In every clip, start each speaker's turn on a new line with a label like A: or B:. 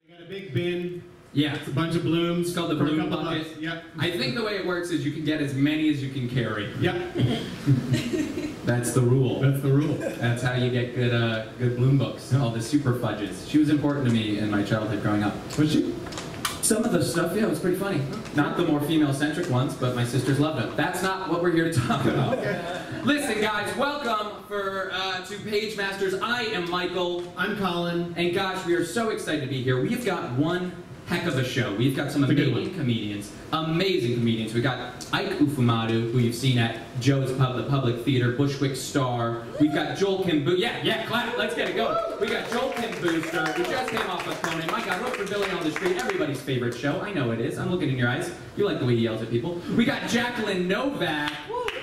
A: We got a big bin.
B: Yeah.
A: It's a bunch of blooms.
B: It's called the bloom bucket.
A: Yep.
B: I think the way it works is you can get as many as you can carry.
A: Yep.
B: That's the rule.
A: That's the rule.
B: That's how you get good bloom books. All the super fudges. She was important to me in my childhood growing up.
A: Was she?
B: Some of the stuff, yeah, it was pretty funny. Not the more female-centric ones, but my sisters loved them. That's not what we're here to talk about.
A: Okay.
B: Listen, guys, welcome to Pagemasters. I am Michael.
A: I'm Colin.
B: And gosh, we are so excited to be here. We've got one heck of a show. We've got some amazing comedians. Amazing comedians. We've got Ike Ufomadu, who you've seen at Joe's Pub, the Public Theater, Bushwick Star. We've got Joel Kim Booster. Yeah, clap. Let's get it going. We got Joel Kim Booster, who just came off of Conan. My God, Roper Billy on the Street, everybody's favorite show. I know it is. I'm looking in your eyes. You like the way he yells at people. We got Jacqueline Novak,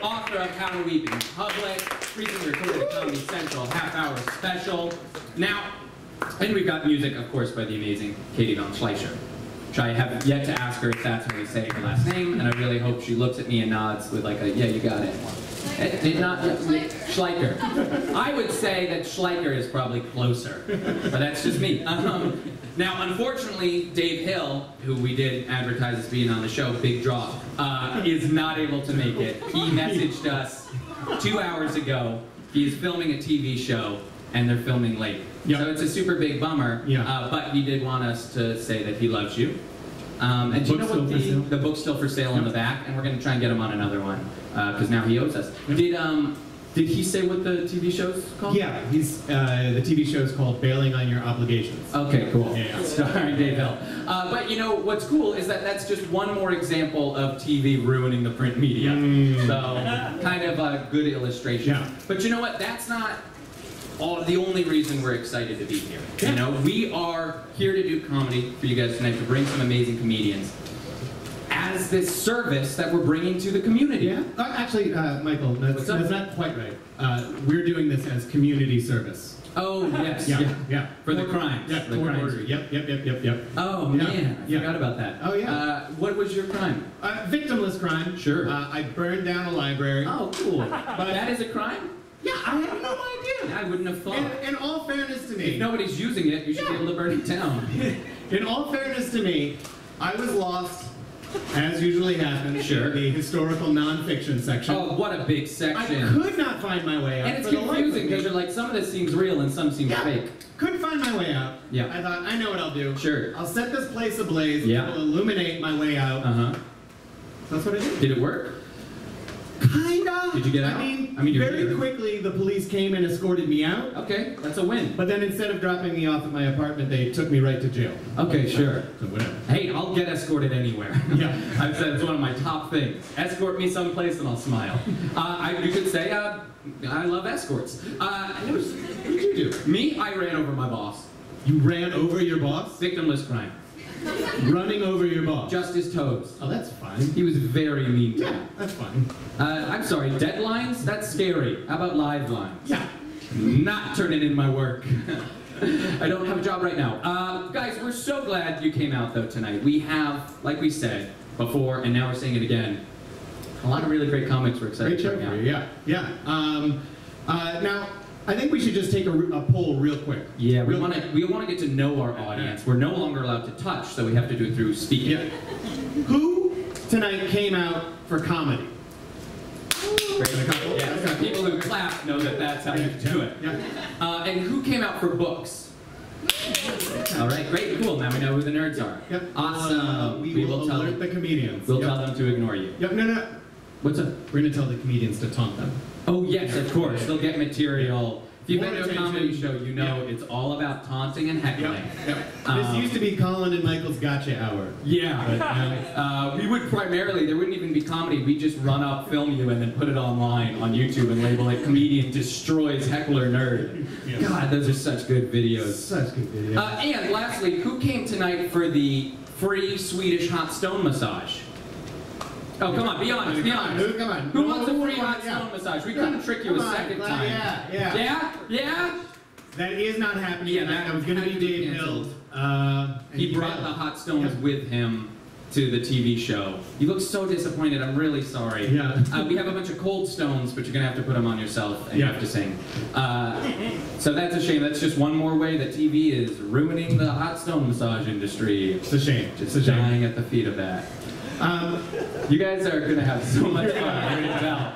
B: author of How to Weep in Public, recently recorded at Comedy Central, half-hour special. Now, and we've got music, of course, by the amazing Katie Von Schleicher, which I have yet to ask her if that's how you say her last name, and I really hope she looks at me and nods with like a, yeah, you got it. It did not, Schleicher. I would say that Schleicher is probably closer, but that's just me. Now, unfortunately, Dave Hill, who we did advertise as being on the show, big draw, is not able to make it. He messaged us 2 hours ago. He is filming a TV show, and they're filming late. Yep. So it's a super big bummer, but he did want us to say that he loves you. And do you know what the book's still for sale in the back, and we're going to try and get him on another one, because now he owes us. Did he say what the TV show's called?
A: Yeah, the TV show's called Bailing on Your Obligations.
B: Okay, cool.
A: Yeah.
B: Starring Dave Hill. But you know, what's cool is that that's just one more example of TV ruining the print media. So, kind of a good illustration.
A: Yeah.
B: But you know what, that's not the only reason we're excited to be here. You know, we are here to do comedy for you guys tonight, to bring some amazing comedians as this service that we're bringing to the community.
A: Yeah. Actually, Michael, that's not quite right. We're doing this as community service.
B: Oh, yes.
A: Yeah.
B: For the crimes.
A: Yeah,
B: for the crimes.
A: Yep.
B: Oh, man. I forgot about that.
A: Oh, yeah.
B: What was your crime?
A: Victimless crime.
B: Sure.
A: I burned down a library.
B: Oh, cool. But that is a crime?
A: Yeah, I had no idea.
B: I wouldn't have thought.
A: In all fairness to me...
B: If nobody's using it, you should be able to burn it down.
A: In all fairness to me, I was lost, as usually happens, in the historical nonfiction section.
B: Oh, what a big section.
A: I could not find my way out.
B: And it's confusing, because you're like, some of this seems real and some seems fake.
A: Couldn't find my way out.
B: Yeah.
A: I thought, I know what I'll do.
B: Sure.
A: I'll set this place ablaze. It will illuminate my way out. That's what I did.
B: Did it work?
A: Kinda.
B: Did you get out?
A: I mean very quickly the police came and escorted me out.
B: Okay, that's a win.
A: But then instead of dropping me off at my apartment, they took me right to jail.
B: Okay, sure.
A: So whatever.
B: Hey, I'll get escorted anywhere.
A: Yeah.
B: I've said it's one of my top things. Escort me someplace and I'll smile. You could say, I love escorts. What did you do? Me? I ran over my boss.
A: You ran over your boss?
B: Victimless crime.
A: Running over your boss?
B: Just his toes.
A: Oh, that's fine.
B: He was very mean to me.
A: Yeah, that's fine.
B: I'm sorry, deadlines? That's scary. How about live lines?
A: Yeah.
B: Not turning in my work. I don't have a job right now. Guys, we're so glad you came out, though, tonight. We have, like we said before, and now we're saying it again, a lot of really great comics we're excited to bring out.
A: Yeah. Now, I think we should just take a poll real quick.
B: Yeah, we want to get to know our audience. We're no longer allowed to touch, so we have to do it through speaking.
A: Yeah. Who tonight came out for comedy?
B: Yeah, people who clap know that that's how you do it.
A: Yeah.
B: And who came out for books? All right, great, cool. Now we know who the nerds are.
A: Yep.
B: Awesome.
A: We will alert the comedians.
B: We'll tell them to ignore you.
A: Yep. No.
B: What's up?
A: We're going to tell the comedians to taunt them.
B: Oh, yes, of course. They'll get material. If you've been to a comedy show, you know it's all about taunting and heckling.
A: This used to be Colin and Michael's Gotcha Hour.
B: Yeah. We would primarily, there wouldn't even be comedy. We'd just run up, film you, and then put it online on YouTube and label it Comedian Destroys Heckler Nerd. God, those are such good videos.
A: Such good videos.
B: And lastly, who came tonight for the free Swedish hot stone massage? Oh, come on, be honest, be honest.
A: Come on.
B: Who wants a free hot stone massage? We couldn't trick you a second time.
A: Yeah? That is not happening.
B: Yeah, that
A: was going to be Dave Hill.
B: He brought the hot stones with him. to the TV show. You look so disappointed. I'm really sorry.
A: Yeah.
B: We have a bunch of cold stones, but you're going to have to put them on yourself and you have to sing. So that's a shame. That's just one more way that TV is ruining the hot stone massage industry.
A: It's a shame.
B: Just dying at the feet of that. You guys are going to have so much fun. I can tell.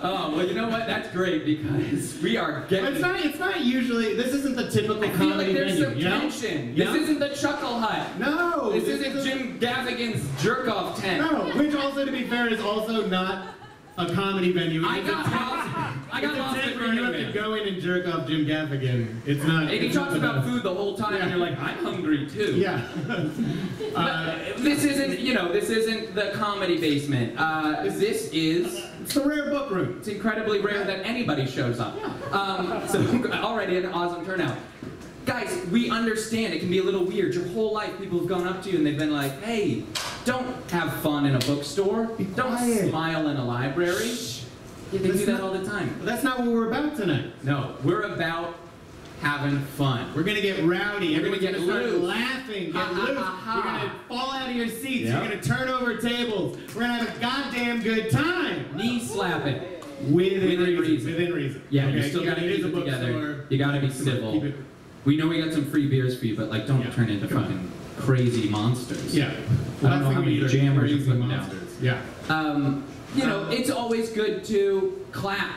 B: Oh, well, you know what? That's great because we are getting...
A: It's not usually... This isn't the typical comedy venue,
B: I feel like there's some tension.
A: You know?
B: This isn't the Chuckle Hut.
A: No!
B: This isn't Jim Gaffigan's jerk-off tent.
A: No, which also, to be fair, is also not a comedy venue.
B: I got lost at
A: where you have to go in and jerk off Jim Gaffigan. It's not...
B: And he talks about food the whole time, and you're like, I'm hungry, too.
A: Yeah.
B: This isn't, you know, this isn't the comedy basement. This is...
A: It's a rare book room.
B: It's incredibly rare that anybody shows up. So already an awesome turnout. Guys, we understand it can be a little weird. Your whole life people have gone up to you and they've been like, hey, don't have fun in a bookstore. Don't smile in a library. Yeah, they do that all the time.
A: That's not what we're about tonight.
B: No, we're about having fun.
A: We're gonna get rowdy.
B: We're gonna get
A: start
B: loose.
A: Laughing, get loose. You're gonna fall out of your seats.
B: Yep.
A: You're gonna turn over tables. We're gonna have a goddamn good time.
B: Knee slapping.
A: Within reason. Within reason.
B: Yeah,
A: okay?
B: you still gotta keep it together. You gotta be civil. We know we got some free beers for you, but like, don't turn into fucking crazy monsters.
A: Yeah.
B: I don't know how many jammers you're putting down.
A: Yeah.
B: You know, it's always good to clap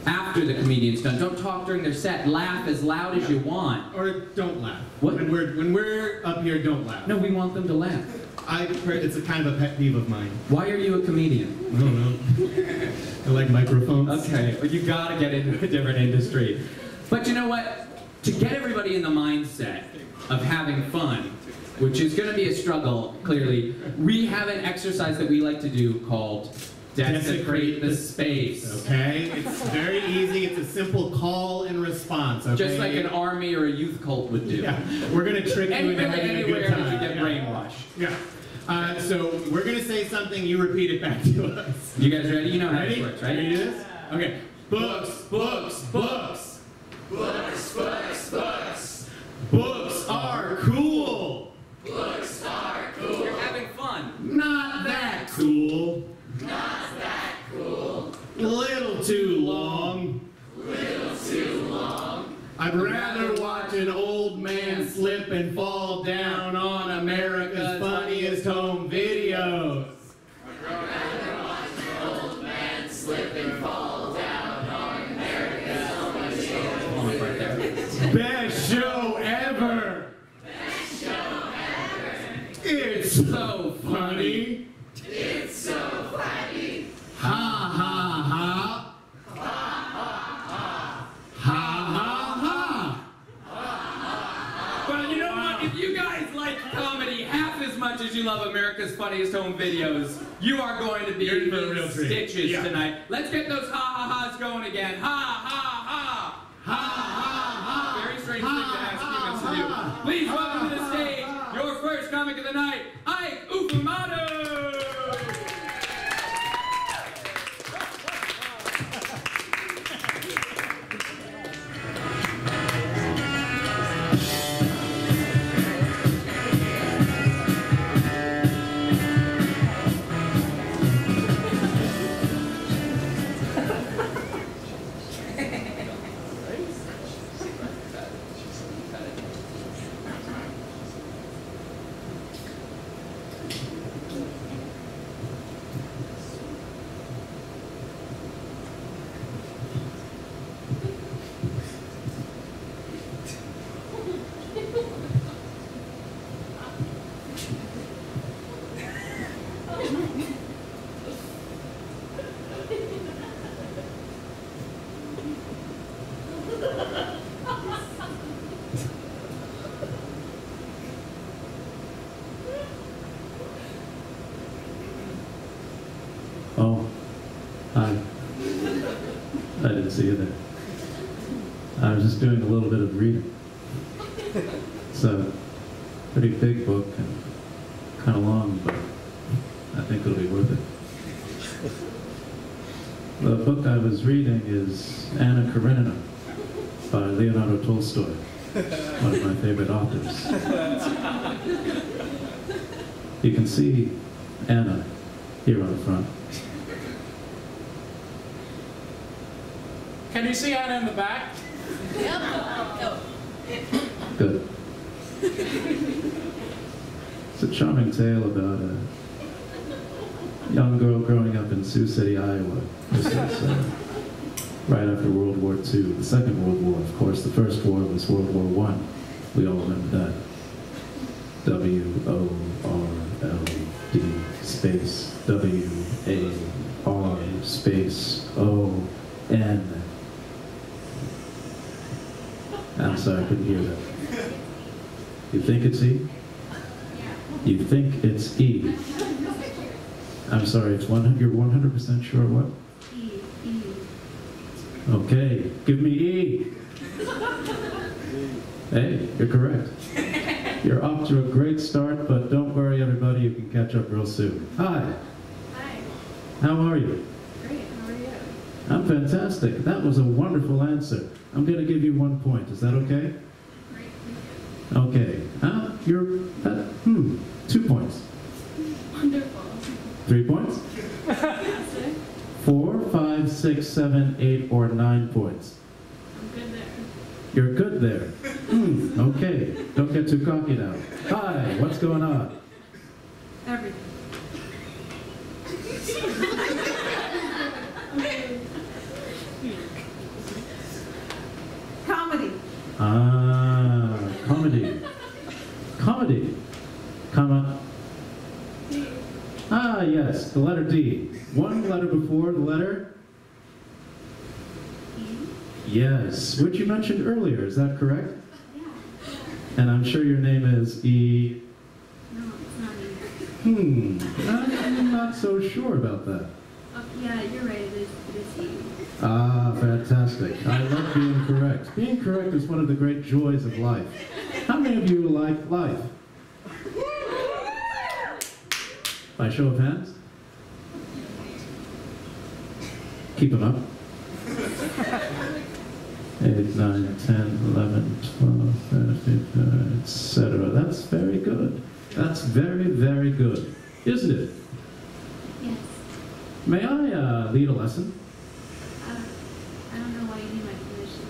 B: after the comedian's done. Don't talk during their set. Laugh as loud as you want.
A: Or don't laugh.
B: What?
A: When we're up here, don't laugh.
B: No, we want them to laugh.
A: It's a kind of a pet peeve of mine.
B: Why are you a comedian?
A: I don't know. I like microphones.
B: Okay, well, you gotta get into a different industry. But you know what? To get everybody in the mindset of having fun, which is going to be a struggle, clearly, we have an exercise that we like to do called Desecrate the Space.
A: Okay? It's very easy. It's a simple call and response, okay?
B: Just like an army or a youth cult would do.
A: Yeah. We're going to trick you into having a good time.
B: Anywhere you get brainwashed.
A: Yeah. So we're going to say something, you repeat it back to us.
B: You guys ready? You know how
A: this
B: works, right?
A: Ready to do this? Okay. Books, books, books. Books, books, books. Books are cool. Books are cool.
B: You're having fun.
A: Not that cool.
C: Not that cool.
A: Little too long.
C: Little too long.
A: I'd rather watch an old man slip and fall down on America's funniest home videos.
C: I'd rather watch an old man slip and fall down on America's funniest home videos.
A: Best show ever.
C: Best show ever.
A: It's so funny.
C: It's so funny.
A: Ha ha ha.
C: Ha ha ha.
A: Ha ha ha.
B: Well, you know what? If you guys like comedy half as much as you love America's Funniest Home Videos, you are going to be
A: You're in for a real
B: in
A: treat.
B: stitches
A: Yeah.
B: tonight. Let's get those ha-ha-has going again. Ha-ha-ha!
A: Ha ha
B: Very strange thing to ask humans to do. Please welcome to the stage your first comic of the night, Ike Ufomadu!
D: Oh, hi. I didn't see you there. I was just doing a little bit of reading. It's a pretty big book and kind of long, but I think it'll be worth it. The book I was reading is Anna Karenina by Leonardo Tolstoy, one of my favorite authors. You can see Anna here on the front.
E: Can you see Anna in the back?
D: Good. It's a charming tale about a young girl growing up in Sioux City, Iowa. This is right after World War II, the Second World War. Of course, the First War was World War I. We all remember that. W-O-R-L-D space W-A-R space O-N. I'm sorry, I couldn't hear that. You think it's E? You think it's E? I'm sorry, it's you're 100% sure what?
C: E.
D: Okay, give me E. Hey, you're correct. You're off to a great start, but don't worry, everybody, you can catch up real soon. Hi.
C: Hi.
D: How are you?
C: Great, how are you?
D: I'm fantastic. That was a wonderful answer. I'm going to give you 1 point. Is that okay?
C: Great.
D: Okay. You're 2 points.
C: Wonderful.
D: 3 points? 4, 5, 6, 7, 8, or 9 points.
C: I'm good there.
D: You're good there. Okay. Don't get too cocky now. Hi, what's going on?
C: Everything. Comedy.
D: Comedy. Comedy. Comma.
C: D.
D: Yes, the letter D. One letter before the letter?
C: E.
D: Yes, which you mentioned earlier, is that correct?
C: Yeah.
D: And I'm sure your name is E.
C: No, it's not E.
D: I'm not so sure about that.
C: Oh, yeah, you're right. It is E.
D: Fantastic. I love being correct. Being correct is one of the great joys of life. How many of you like life? By show of hands? Keep them up. 8, 9, 10, 11, 12, 13, etc. That's very good. That's very, very good. Isn't it?
C: Yes.
D: May I lead a lesson?
C: I don't know why you need my permission.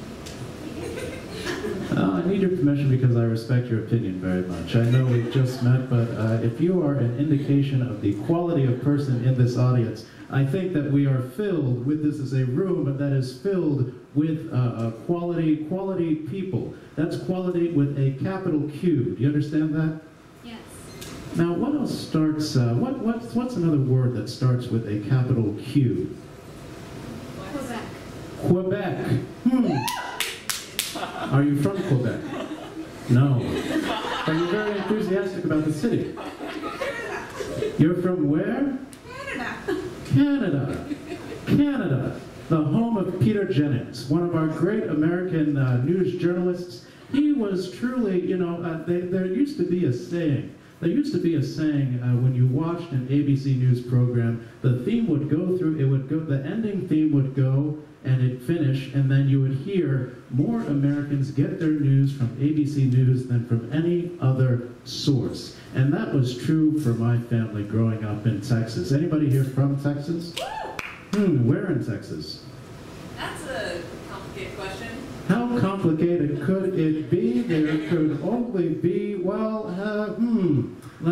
D: I need your permission because I respect your opinion very much. I know we've just met, but if you are an indication of the quality of person in this audience, I think that we are filled with, this is a room that is filled with quality people. That's quality with a capital Q. Do you understand that?
C: Yes.
D: Now, what else starts, what's another word that starts with a capital Q?
C: Quebec.
D: Quebec. Are you from Quebec? No. Are you very enthusiastic about the city? You're from where? Canada. Canada. The home of Peter Jennings, one of our great American news journalists. He was truly, there used to be a saying. There used to be a saying when you watched an ABC News program, the theme would go through, the ending theme would go, and it'd finish, and then you would hear more Americans get their news from ABC News than from any other source. And that was true for my family growing up in Texas. Anybody here from Texas? Where in Texas?
F: That's a complicated question.
D: How complicated could it be? There could only be, let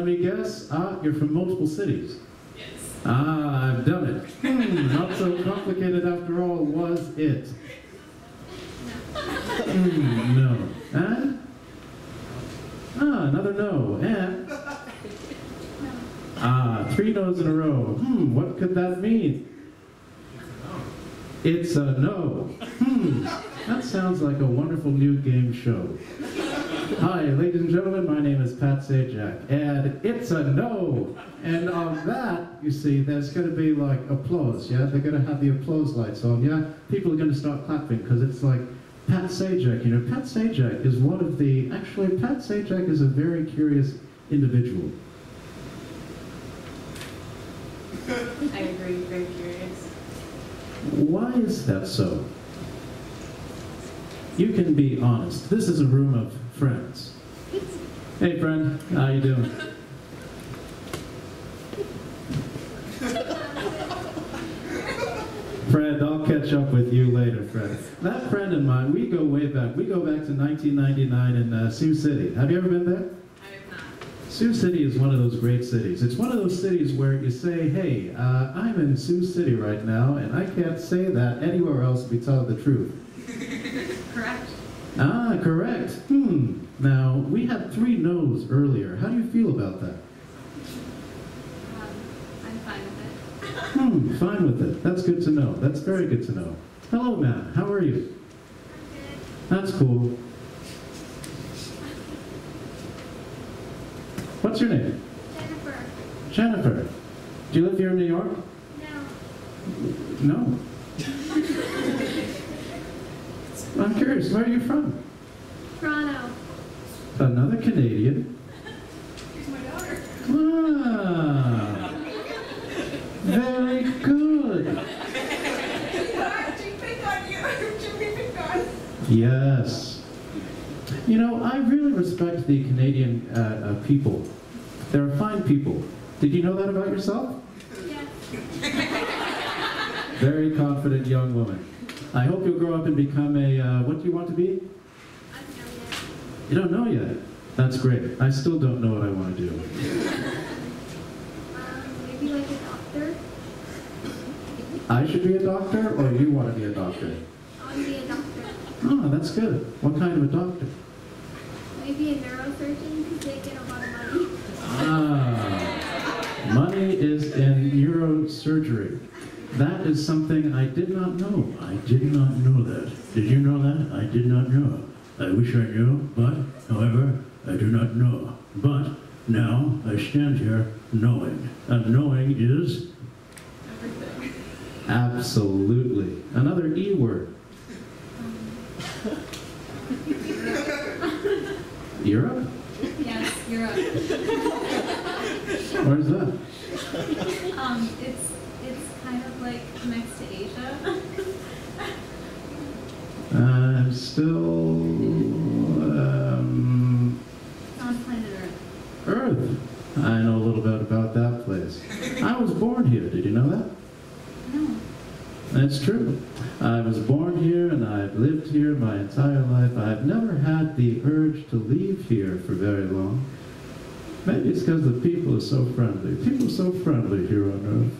D: me guess. You're from multiple cities.
F: Yes.
D: I've done it. Not so complicated after all, was it? No. And? Another no. And? 3 no's in a row. What could that mean? It's a no. That sounds like a wonderful new game show. Hi, ladies and gentlemen, my name is Pat Sajak, and it's a no. And on that, you see, there's going to be like applause, yeah? They're going to have the applause lights on, yeah? People are going to start clapping, because it's like, Pat Sajak, Pat Sajak is one of the, actually, Pat Sajak is a very curious individual.
C: I agree, very curious.
D: Why is that so? You can be honest. This is a room of friends. Hey friend, how you doing? catch up with you later, Fred. That friend of mine, we go way back. We go back to 1999 in Sioux City. Have you ever been there?
F: I have not.
D: Sioux City is one of those great cities. It's one of those cities where you say, hey, I'm in Sioux City right now, and I can't say that anywhere else if we tell the truth.
F: Correct.
D: Ah, correct. Now, we had 3 no's earlier. How do you feel about that?
F: I'm fine with it.
D: Fine with it. That's good to know. That's very good to know. Hello, Matt. How are you? That's cool. What's your name?
E: Jennifer.
D: Jennifer. Do you live here in New York?
E: No.
D: No. I'm curious, where are you from?
E: Toronto.
D: Another Canadian.
F: Here's my daughter.
D: Ah, very good.
F: She picked on you. She picked on.
D: Yes. You know, I really respect the Canadian people. They're fine people. Did you know that about yourself?
E: Yes.
D: Very confident young woman. I hope you'll grow up and become a, what do you want to be?
E: I don't know yet.
D: You don't know yet. That's great. I still don't know what I want to do.
E: Maybe like a doctor.
D: I should be a doctor, or you want to be a doctor?
E: I want to be a doctor.
D: Oh, that's good. What kind of a doctor?
E: Maybe a neurosurgeon because they get a lot of money.
D: Ah, money is in neurosurgery. That is something I did not know. I did not know that. Did you know that? I did not know. I wish I knew, but, however, I do not know. But now I stand here knowing. And knowing is?
F: Everything.
D: Absolutely. Another E word. Europe?
F: Yes, Europe.
D: Where's that?
F: It's kind of like next to Asia.
D: I'm still
F: On planet Earth.
D: Earth. I know a little bit about that place. I was born here. Did you know that?
F: No.
D: That's true. I was born here and I've lived here my entire life. I've never had the urge to leave here for very long. Maybe it's because the people are so friendly. People are so friendly here on Earth.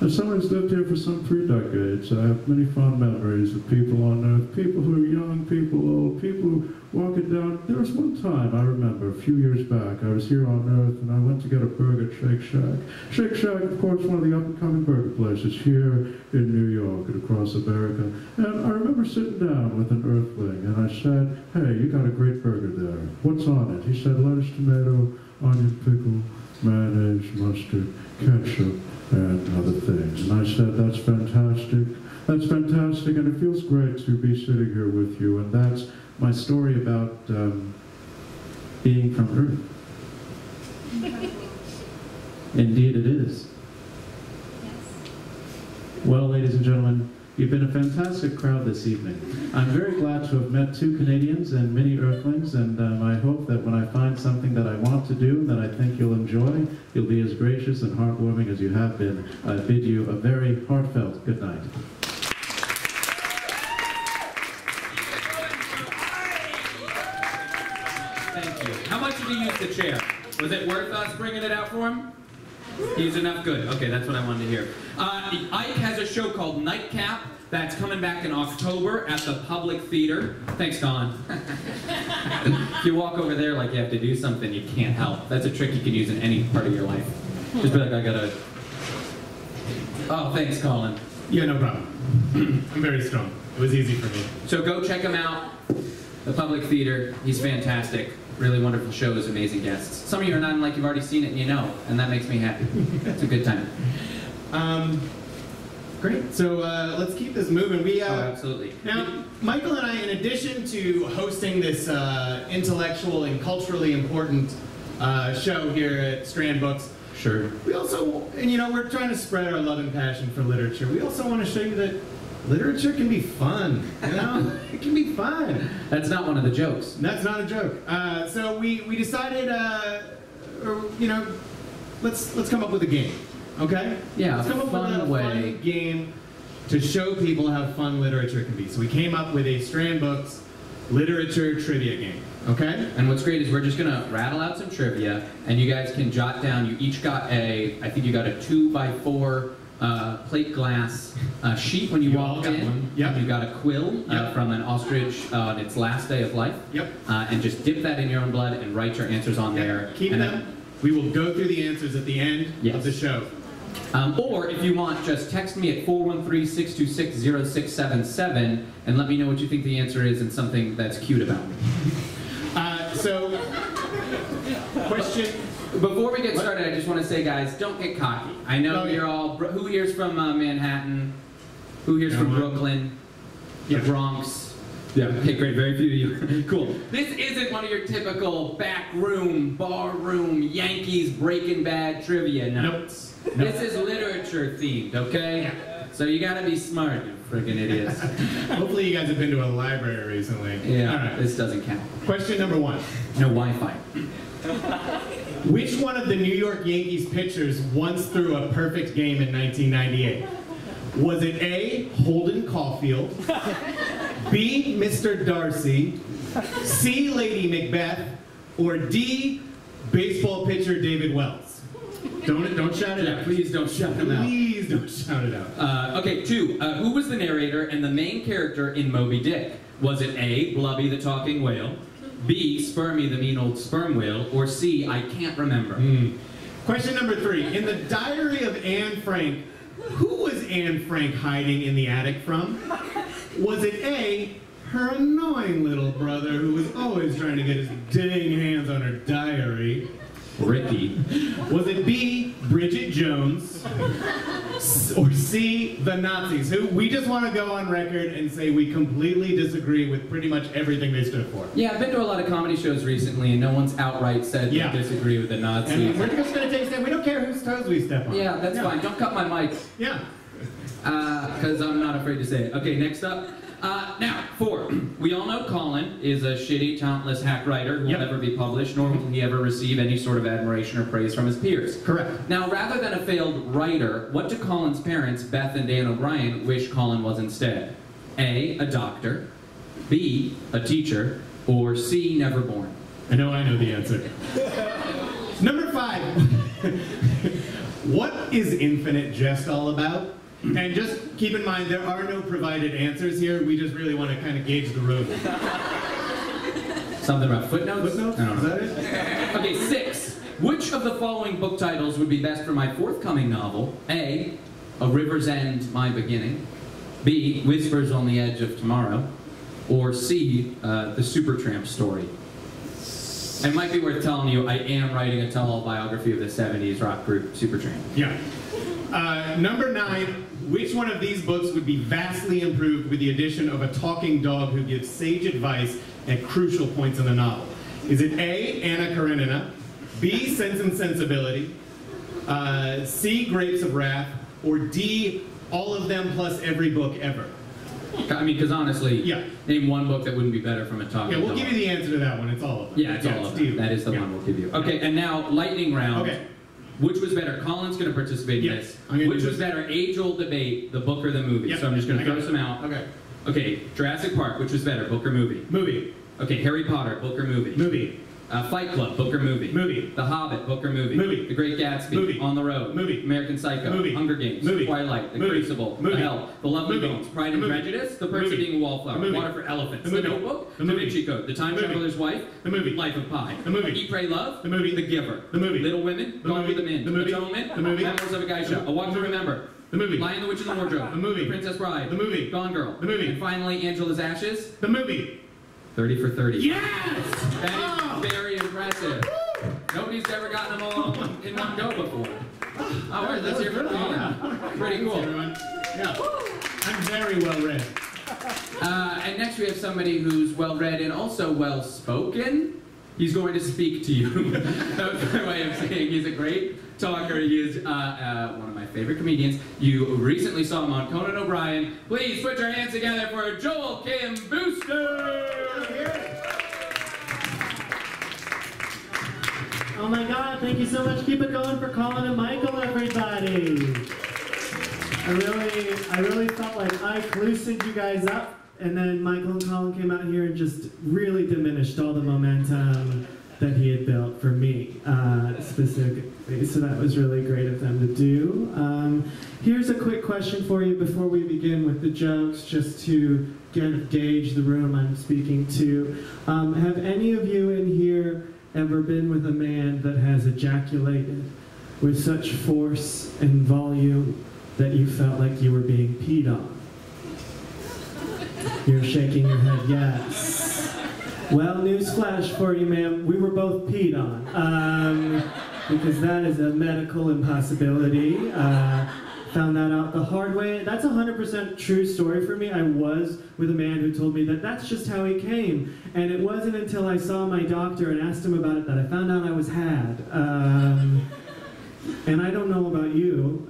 D: As someone who's lived here for some 3 decades, I have many fond memories of people on Earth, people who are young, people old, people walking down. There was one time, I remember, a few years back, I was here on Earth and I went to get a burger at Shake Shack. Shake Shack, of course, one of the up-and-coming burger places here in New York and across America. And I remember sitting down with an Earthling and I said, hey, you got a great burger there. What's on it? He said, lettuce, tomato, onion, pickle, mayonnaise, mustard, ketchup, and other things. And I said, that's fantastic. That's fantastic, and it feels great to be sitting here with you. And that's my story about being from Earth. Indeed it is.
F: Yes.
D: Well, ladies and gentlemen, you've been a fantastic crowd this evening. I'm very glad to have met 2 Canadians and many Earthlings, and I hope that when I find something that I want to do that I think you'll enjoy, you'll be as gracious and heartwarming as you have been. I bid you a very heartfelt good night.
B: Thank you. How much did he use the chair? Was it worth us bringing it out for him? He used enough? Good. Okay, that's what I wanted to hear. Ike has a show called Nightcap that's coming back in October at the Public Theater. Thanks, Colin. If you walk over there like you have to do something, you can't help. That's a trick you can use in any part of your life. Just be like, I gotta... Oh, thanks, Colin.
A: Yeah, no problem. I'm very strong. It was easy for me.
B: So go check him out. The Public Theater. He's fantastic. Really wonderful shows, amazing guests. Some of you are not like you've already seen it and you know, and that makes me happy. It's a good time.
A: Great. So let's keep this moving. We
B: Oh, absolutely.
A: now, Michael and I, in addition to hosting this intellectual and culturally important show here at Strand Books,
B: Sure.
A: we also, and you know, we're trying to spread our love and passion for literature. We also want to show you that literature can be fun. You know, it can be fun.
B: That's not one of the jokes.
A: That's not a joke. So we decided, you know, let's come up with a game. Okay?
B: Yeah,
A: Let's
B: a
A: come up
B: fun
A: with a
B: way.
A: fun game to show people how fun literature can be. So we came up with a Strand Books literature trivia game, okay?
B: And what's great is we're just gonna rattle out some trivia, and you guys can jot down. You each got I think you got a 2x4 plate glass sheet when you walked in.
A: Yep.
B: You got a quill from an ostrich on its last day of life.
A: Yep.
B: And just dip that in your own blood and write your answers on there.
A: Keep them. We will go through the answers at the end of the show.
B: Or if you want, just text me at 413-626-0677 and let me know what you think the answer is and something that's cute about me.
A: So, question.
B: Before we get started, I just want to say, guys, don't get cocky. I know you're all. Who here's from Manhattan? Who here's from Brooklyn? The Bronx? Yeah. Okay, great. Very few of you. Cool. This isn't one of your typical back room, bar room, Yankees Breaking Bad trivia nights. Nope. This is literature themed, okay? Yeah. So you gotta be smart, you friggin' idiots.
A: Hopefully you guys have been to a library recently.
B: Yeah,
A: all right.
B: This doesn't count.
A: Question number 1.
B: No Wi-Fi.
A: Which one of the New York Yankees pitchers once threw a perfect game in 1998? Was it A, Holden Caulfield, B, Mr. Darcy, C, Lady Macbeth, or D, baseball pitcher David Wells? Don't shout it out.
B: Please don't shout it out.
A: Please don't shout it out.
B: Okay, 2. Who was the narrator and the main character in Moby Dick? Was it A, Blubby the talking whale, B, Spermy the mean old sperm whale, or C, I can't remember?
A: Question number 3. In the diary of Anne Frank, who was Anne Frank hiding in the attic from? Was it A, her annoying little brother who was always trying to get his dang hands on her diary?
B: Ricky.
A: Was it B, Bridget Jones, or C, the Nazis, who we just want to go on record and say we completely disagree with pretty much everything they stood for?
B: Yeah, I've been to a lot of comedy shows recently and no one's outright said they disagree with the Nazis.
A: And we're just going to take steps. We don't care whose toes we step on.
B: Yeah, that's fine. Don't cut my mic.
A: Yeah.
B: Because I'm not afraid to say it. Okay, next up. Now, 4. We all know Colin is a shitty, talentless hack writer who will never be published, nor will he ever receive any sort of admiration or praise from his peers.
A: Correct.
B: Now, rather than a failed writer, what do Colin's parents, Beth and Dan O'Brien, wish Colin was instead? A, a doctor, B, a teacher, or C, never born?
A: I know the answer. Number 5. What is infinite jest all about? And just keep in mind, there are no provided answers here. We just really want to kind of gauge the room.
B: Something about footnotes?
A: Footnotes?
B: I don't know.
A: Is that it?
B: Okay, 6. Which of the following book titles would be best for my forthcoming novel? A, A River's End, My Beginning. B, Whispers on the Edge of Tomorrow. Or C, The Supertramp Story. It might be worth telling you, I am writing a tell-all biography of the 70s rock group Supertramp.
A: Yeah. Number 9. Which one of these books would be vastly improved with the addition of a talking dog who gives sage advice at crucial points in the novel? Is it A, Anna Karenina, B, Sense and Sensibility, C, Grapes of Wrath, or D, all of them plus every book ever?
B: I mean, because honestly, name one book that wouldn't be better from a talking dog.
A: We'll give you the answer to that one. It's all of them.
B: Yeah, it's all of them. That is the one we'll give you. Okay, and now, lightning round.
A: Okay.
B: Which was better? Colin's going to participate in this. Which was better? Age-old debate, the book or the movie? So I'm just going to throw some out.
A: Okay.
B: Okay, Jurassic Park, which was better, book or movie?
A: Movie.
B: Okay, Harry Potter, book or movie?
A: Movie.
B: Fight Club, book or movie?
A: Movie.
B: The Hobbit, book or movie?
A: Movie.
B: The Great Gatsby,
A: Movie.
B: On the Road,
A: Movie.
B: American Psycho,
A: Movie.
B: Hunger Games,
A: Movie.
B: Twilight, The
A: Movie.
B: Crucible,
A: Movie.
B: The Help, The Lovely
A: Movie.
B: Bones, Pride and
A: Movie.
B: Prejudice, The Perks of
A: Movie.
B: Being a Wallflower,
A: Movie.
B: Water for Elephants,
A: The
B: The
A: movie.
B: Notebook,
A: The
B: Da
A: movie.
B: Vinci Code, The Time
A: Movie.
B: Traveler's Wife,
A: The movie.
B: Life of Pi,
A: The movie.
B: Eat, Pray, Love,
A: The movie.
B: The Giver,
A: The movie.
B: Little Women,
A: The
B: Gone
A: movie.
B: with the Wind,
A: The movie.
B: Atonement,
A: The movie.
B: Memoirs of a Geisha, A Walk to Remember,
A: The movie.
B: Lion, the Witch, and the Wardrobe,
A: The movie.
B: The Princess Bride,
A: The movie.
B: Gone Girl,
A: The movie.
B: and finally Angela's Ashes,
A: The movie.
B: 30 for 30.
A: Yes!
B: That is very impressive. Nobody's ever gotten them all in one go before. All right, let's hear from Colin. Pretty cool.
A: Everyone. Yeah. I'm very well read.
B: And next we have somebody who's well read and also well spoken. He's going to speak to you. That's my way of saying he's a great talker. He is one of my favorite comedians. You recently saw him on Conan O'Brien. Please put your hands together for Joel Kim Booster.
G: Oh my God, thank you so much. Keep it going for Colin and Michael, everybody. I really felt like Ike loosened you guys up, and then Michael and Colin came out here and just really diminished all the momentum that he had built for me, specifically. So that was really great of them to do. Here's a quick question for you before we begin with the jokes, just to gauge the room I'm speaking to. Have any of you in here ever been with a man that has ejaculated with such force and volume that you felt like you were being peed on? You're shaking your head yes. Well, newsflash for you, ma'am. We were both peed on. Because that is a medical impossibility. Found that out the hard way. That's a 100% true story for me. I was with a man who told me that that's just how he came. And it wasn't until I saw my doctor and asked him about it that I found out I was had. And I don't know about you,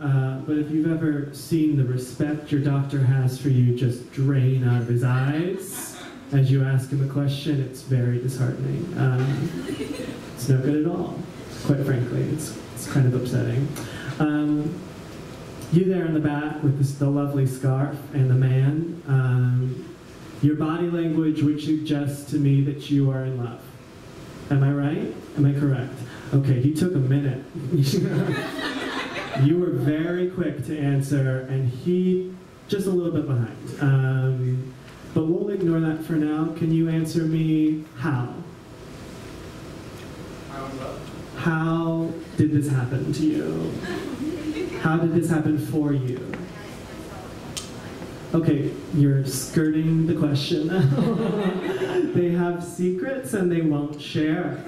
G: but if you've ever seen the respect your doctor has for you just drain out of his eyes as you ask him a question, it's very disheartening. It's no good at all, quite frankly. It's kind of upsetting. You there in the back with the lovely scarf and the man, your body language would suggest to me that you are in love. Am I right? Am I correct? Okay, he took a minute. You were very quick to answer, and he just a little bit behind. But we'll ignore that for now. Can you answer me how? How did this happen to you? How did this happen for you? Okay, you're skirting the question. They have secrets and they won't share.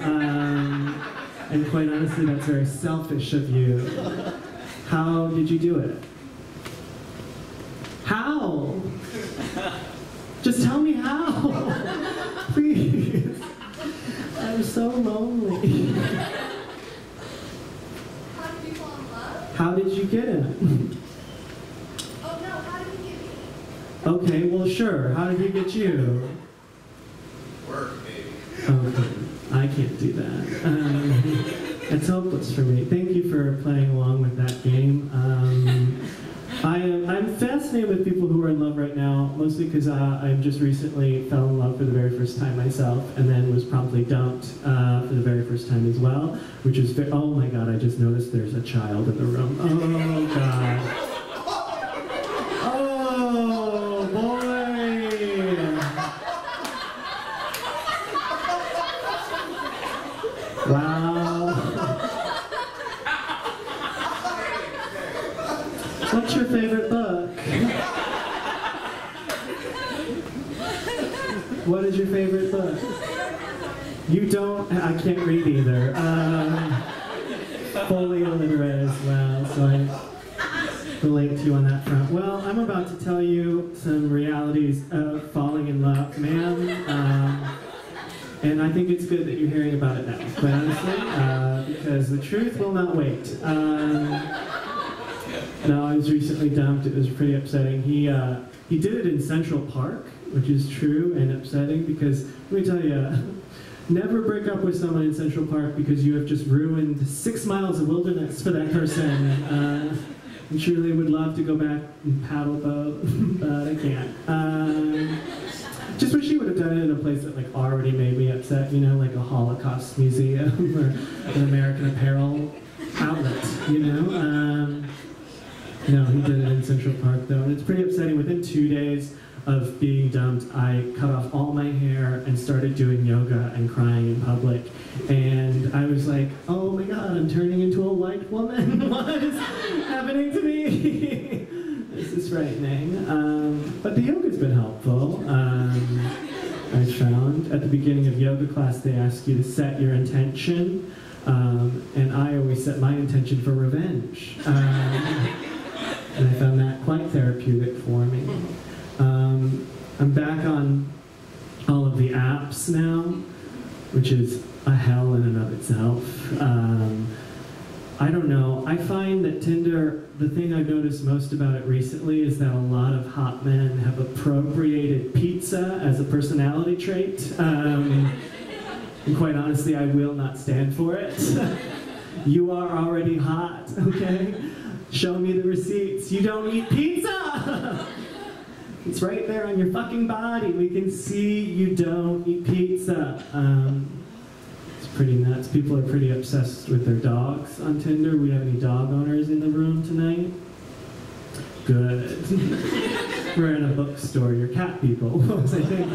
G: And quite honestly, that's very selfish of you. How did you do it? How? Just tell me how. Please. I'm so lonely.
H: How did you fall in love?
G: How did you get it?
H: Oh no, how did you get me?
G: Okay, well sure. How did he get you?
C: Work, baby.
G: Okay, I can't do that. It's hopeless for me. Thank you for playing along with that game. I'm fascinated with people who are in love right now, mostly because I just recently fell in love for the very first time myself, and then was promptly dumped for the very first time as well, which is, oh my god, I just noticed there's a child in the room. Oh god. Oh boy. Wow. What's your favorite book? What is your favorite book? You don't, I can't read either. Fully illiterate as well, so I relate to you on that front. Well, I'm about to tell you some realities of falling in love, ma'am. And I think it's good that you're hearing about it now, quite honestly, because the truth will not wait. No, I was recently dumped. It was pretty upsetting. He did it in Central Park, which is true and upsetting because, let me tell you, never break up with someone in Central Park because you have just ruined 6 miles of wilderness for that person. I truly would love to go back and paddle boat, but I can't. Just wish he would have done it in a place that like already made me upset, you know, like a Holocaust museum or an American Apparel outlet, you know. No, he did it in Central Park though, and it's pretty upsetting. Within 2 days of being dumped, I cut off all my hair and started doing yoga and crying in public. And I was like, oh my god, I'm turning into a white woman. What is happening to me? This is frightening. But the yoga's been helpful. I found at the beginning of yoga class, they ask you to set your intention. And I always set my intention for revenge. And I found that quite therapeutic for me. I'm back on all of the apps now, which is a hell in and of itself. I don't know. I find that Tinder, the thing I've noticed most about it recently is that a lot of hot men have appropriated pizza as a personality trait. And quite honestly, I will not stand for it. You are already hot, okay? Show me the receipts. You don't eat pizza! It's right there on your fucking body. We can see you don't eat pizza. It's pretty nuts. People are pretty obsessed with their dogs on Tinder. We have any dog owners in the room tonight? Good. We're in a bookstore. You're cat people. What was I thinking?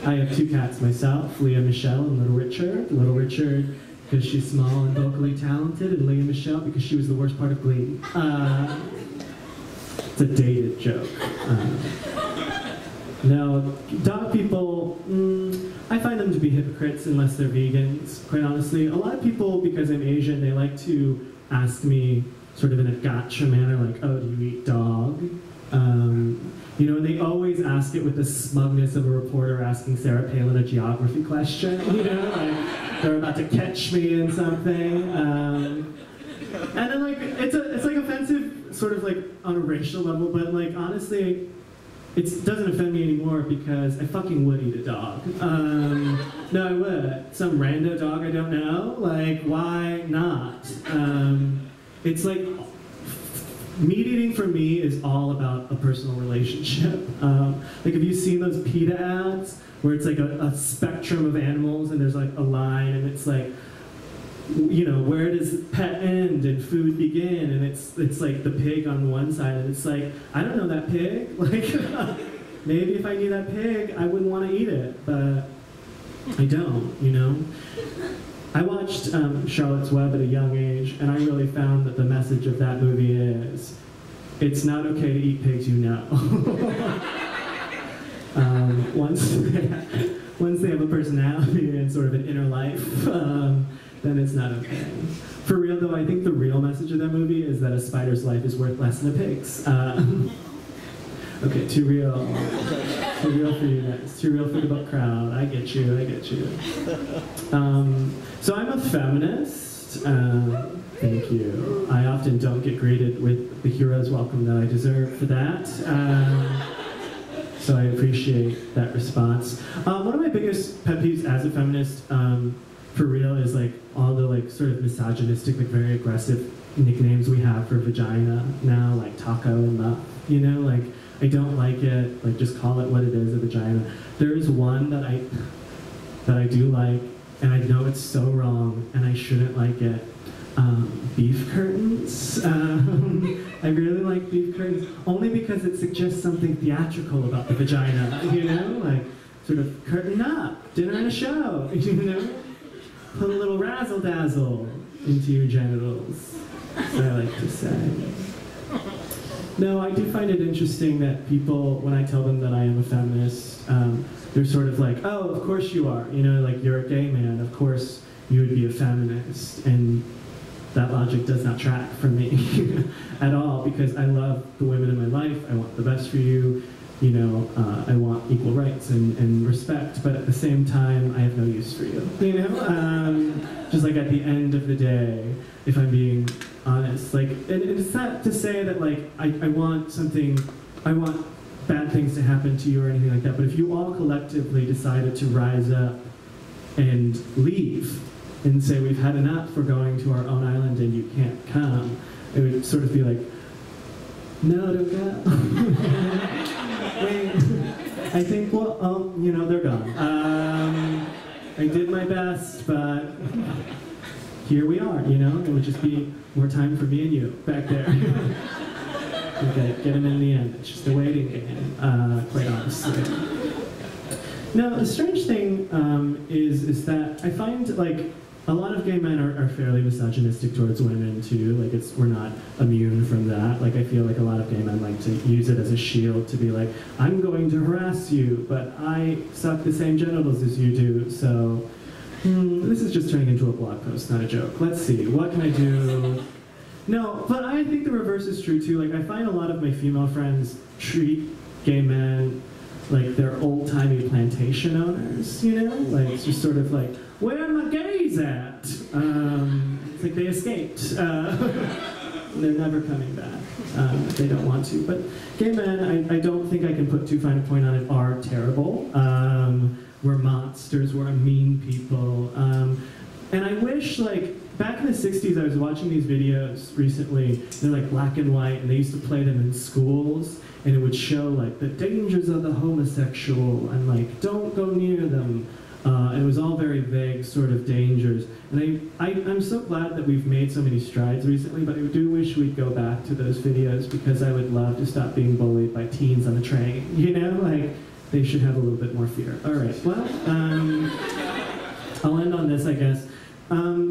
G: I have 2 cats myself, Leah Michelle and Little Richard. Little Richard because she's small and vocally talented, and Leah Michelle because she was the worst part of Glee. It's a dated joke. No, dog people, I find them to be hypocrites unless they're vegans, quite honestly. A lot of people, because I'm Asian, they like to ask me sort of in a gotcha manner, like, oh, do you eat dog? You know, and they always ask it with the smugness of a reporter asking Sarah Palin a geography question, you know, like they're about to catch me in something. And then, like, it's like offensive sort of like on a racial level, but like honestly, it doesn't offend me anymore because I fucking would eat a dog. No, I would. Some rando dog I don't know, like, why not? It's like, meat eating for me is all about a personal relationship. Like, have you seen those PETA ads where it's like a spectrum of animals and there's like a line and it's like, you know, where does pet end and food begin? And it's like the pig on one side and it's like, I don't know that pig. Like, maybe if I knew that pig, I wouldn't want to eat it, but I don't, you know? I watched Charlotte's Web at a young age, and I really found that the message of that movie is, it's not okay to eat pigs you know. Once they have a personality and sort of an inner life, then it's not okay. For real though, I think the real message of that movie is that a spider's life is worth less than a pig's. Okay, too real. Too real for you guys. Too real for the book crowd. I get you, I get you. So I'm a feminist. Thank you. I often don't get greeted with the hero's welcome that I deserve for that. So I appreciate that response. One of my biggest pet peeves as a feminist, for real, is like all the like sort of misogynistic, like very aggressive nicknames we have for vagina now, like taco and muff, you know, like I don't like it, like just call it what it is, a vagina. There is one that I do like, and I know it's so wrong, and I shouldn't like it. Beef curtains. I really like beef curtains, only because it suggests something theatrical about the vagina, you know? Like, sort of curtain up, dinner and a show, you know? Put a little razzle-dazzle into your genitals, as I like to say. No, I do find it interesting that people, when I tell them that I am a feminist, they're sort of like, oh, of course you are. You know, like, you're a gay man, of course you would be a feminist. And that logic does not track for me at all, because I love the women in my life, I want the best for you, you know, I want equal rights and respect, but at the same time, I have no use for you, you know? Just like at the end of the day, if I'm being honest, like, and it's not to say that, like, I want bad things to happen to you or anything like that, but if you all collectively decided to rise up and leave and say, we've had enough, we're going to our own island and you can't come, it would sort of be like, no, don't go. Wait, I think, well, you know, they're gone. I did my best, but here we are, you know? It would just be more time for me and you back there. Okay, get him in the end. It's just a waiting game, quite honestly. No, the strange thing is that I find, like, a lot of gay men are fairly misogynistic towards women too. Like, we're not immune from that. Like, I feel like a lot of gay men like to use it as a shield to be like, I'm going to harass you, but I suck the same genitals as you do, so this is just turning into a blog post, not a joke. Let's see, what can I do? No, but I think the reverse is true too. Like, I find a lot of my female friends treat gay men like they're old-timey plantation owners, you know? Like, it's just sort of like, where are my gays at? It's like they escaped. They're never coming back. They don't want to. But gay men, I don't think I can put too fine a point on it, are terrible. We're monsters, we're mean people. And I wish, like, back in the 60s, I was watching these videos recently. They're like black and white, and they used to play them in schools, and it would show like the dangers of the homosexual, and like don't go near them. And it was all very vague sort of dangers. And I'm so glad that we've made so many strides recently, but I do wish we'd go back to those videos because I would love to stop being bullied by teens on the train. You know, like, they should have a little bit more fear. All right, well, I'll end on this, I guess.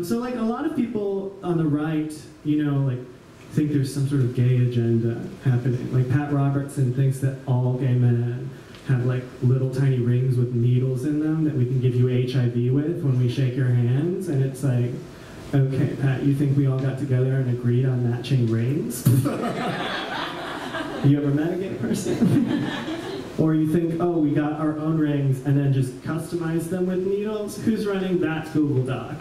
G: So like a lot of people on the right, you know, like think there's some sort of gay agenda happening. Like Pat Robertson thinks that all gay men have like little tiny rings with needles in them that we can give you HIV with when we shake your hands. And it's like, okay, Pat, you think we all got together and agreed on matching rings? You ever met a gay person? Or you think, oh, we got our own rings and then just customize them with needles? Who's running that Google Doc?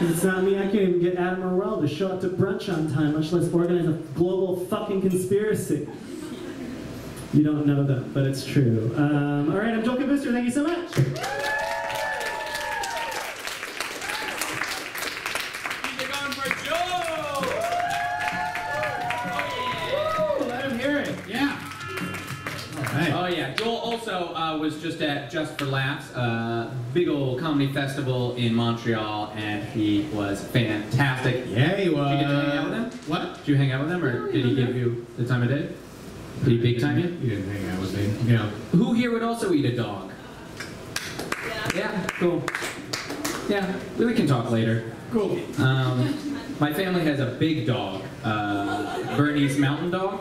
G: It's not me. I can't even get Adam or Well to show up to brunch on time, much less organize a global fucking conspiracy. You don't know them, but it's true. All right, I'm Joel Booster. Thank you so much.
B: Keep it going for Joel! Oh, yeah!
A: Let him hear it. Yeah.
B: Right. Oh yeah, Joel also was just at Just for Laughs, big old comedy festival in Montreal, and he was fantastic.
A: Yeah, he was.
B: Did you get to hang out with him?
A: What?
B: Did you hang out with him, or did he give you the time of day? Did he big time you?
A: You didn't hang out with me. Yeah.
B: Who here would also eat a dog? Yeah, cool. Yeah, we can talk later.
A: Cool.
B: My family has a big dog, Bernese Mountain Dog.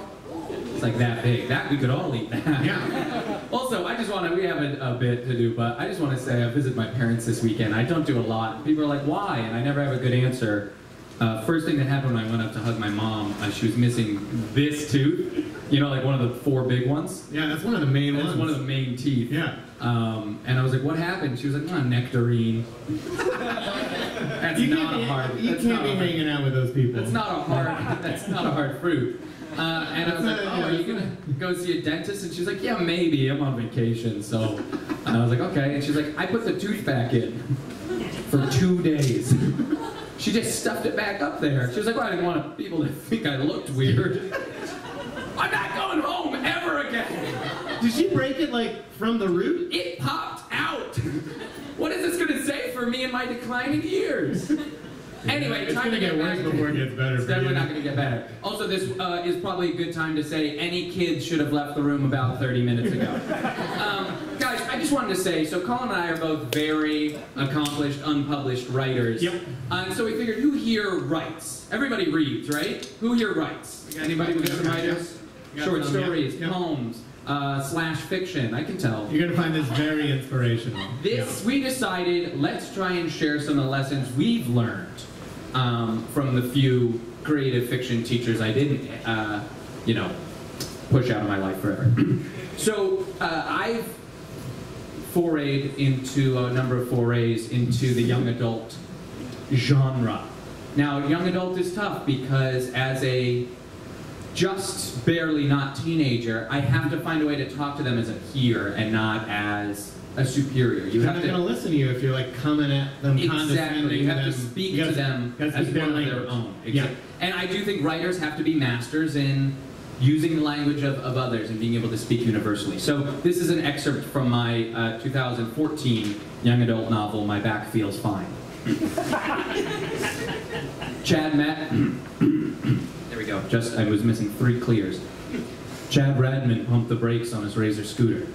B: It's like that big. That we could all eat that.
A: Yeah.
B: Also, I just want to, we have a bit to do, but I just want to say I visit my parents this weekend. I don't do a lot. People are like, why? And I never have a good answer. First thing that happened when I went up to hug my mom, she was missing this tooth. You know, like one of the 4 big ones?
A: Yeah, that's one of the main ones.
B: That's one of the main teeth.
A: Yeah.
B: And I was like, what happened? She was like, nectarine. That's not a hard.
A: You can't be hanging out with those people.
B: That's not a hard. That's not a hard fruit. And I was like, oh, are you gonna go see a dentist? And she's like, yeah, maybe. I'm on vacation, so. And I was like, okay. And she's like, I put the tooth back in for 2 days. She just stuffed it back up there. She was like, well, I didn't want people to think I looked weird. I'm not going home ever again.
A: Did she break it like from the root?
B: It popped out. What is this going to say for me in my declining years? Anyway,
A: it's
B: time
A: going to get worse before it gets better.
B: It's definitely not going to get better. Also, this is probably a good time to say any kids should have left the room about 30 minutes ago. Guys, I just wanted to say, so Colin and I are both very accomplished, unpublished writers.
A: Yep.
B: So we figured, who here writes? Everybody reads, right? Who here writes? Anybody with some writers? Short stories, poems, slash fiction, I can tell.
A: You're going to find this very inspirational.
B: We decided, let's try and share some of the lessons we've learned from the few creative fiction teachers I didn't, you know, push out of my life forever. So I've forayed into a number of forays into the young adult genre. Now, young adult is tough because as a just barely not teenager, I have to find a way to talk to them as a peer and not as a superior.
A: They're not going to listen to you if you're like coming at them,
B: exactly. You have to speak to them as one of their own. Exactly.
A: Yeah.
B: And I do think writers have to be masters in using the language of others and being able to speak universally. So this is an excerpt from my 2014 young adult novel, My Back Feels Fine. Chad met... There we go. I was missing 3 clears. Chad Radman pumped the brakes on his Razor scooter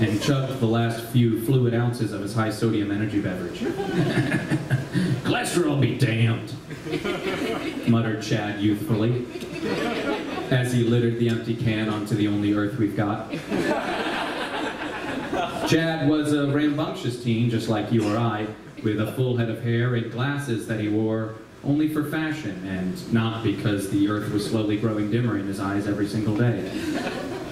B: and chugged the last few fluid ounces of his high-sodium energy beverage. Cholesterol be damned, muttered Chad youthfully, as he littered the empty can onto the only earth we've got. Chad was a rambunctious teen, just like you or I, with a full head of hair and glasses that he wore only for fashion, and not because the earth was slowly growing dimmer in his eyes every single day.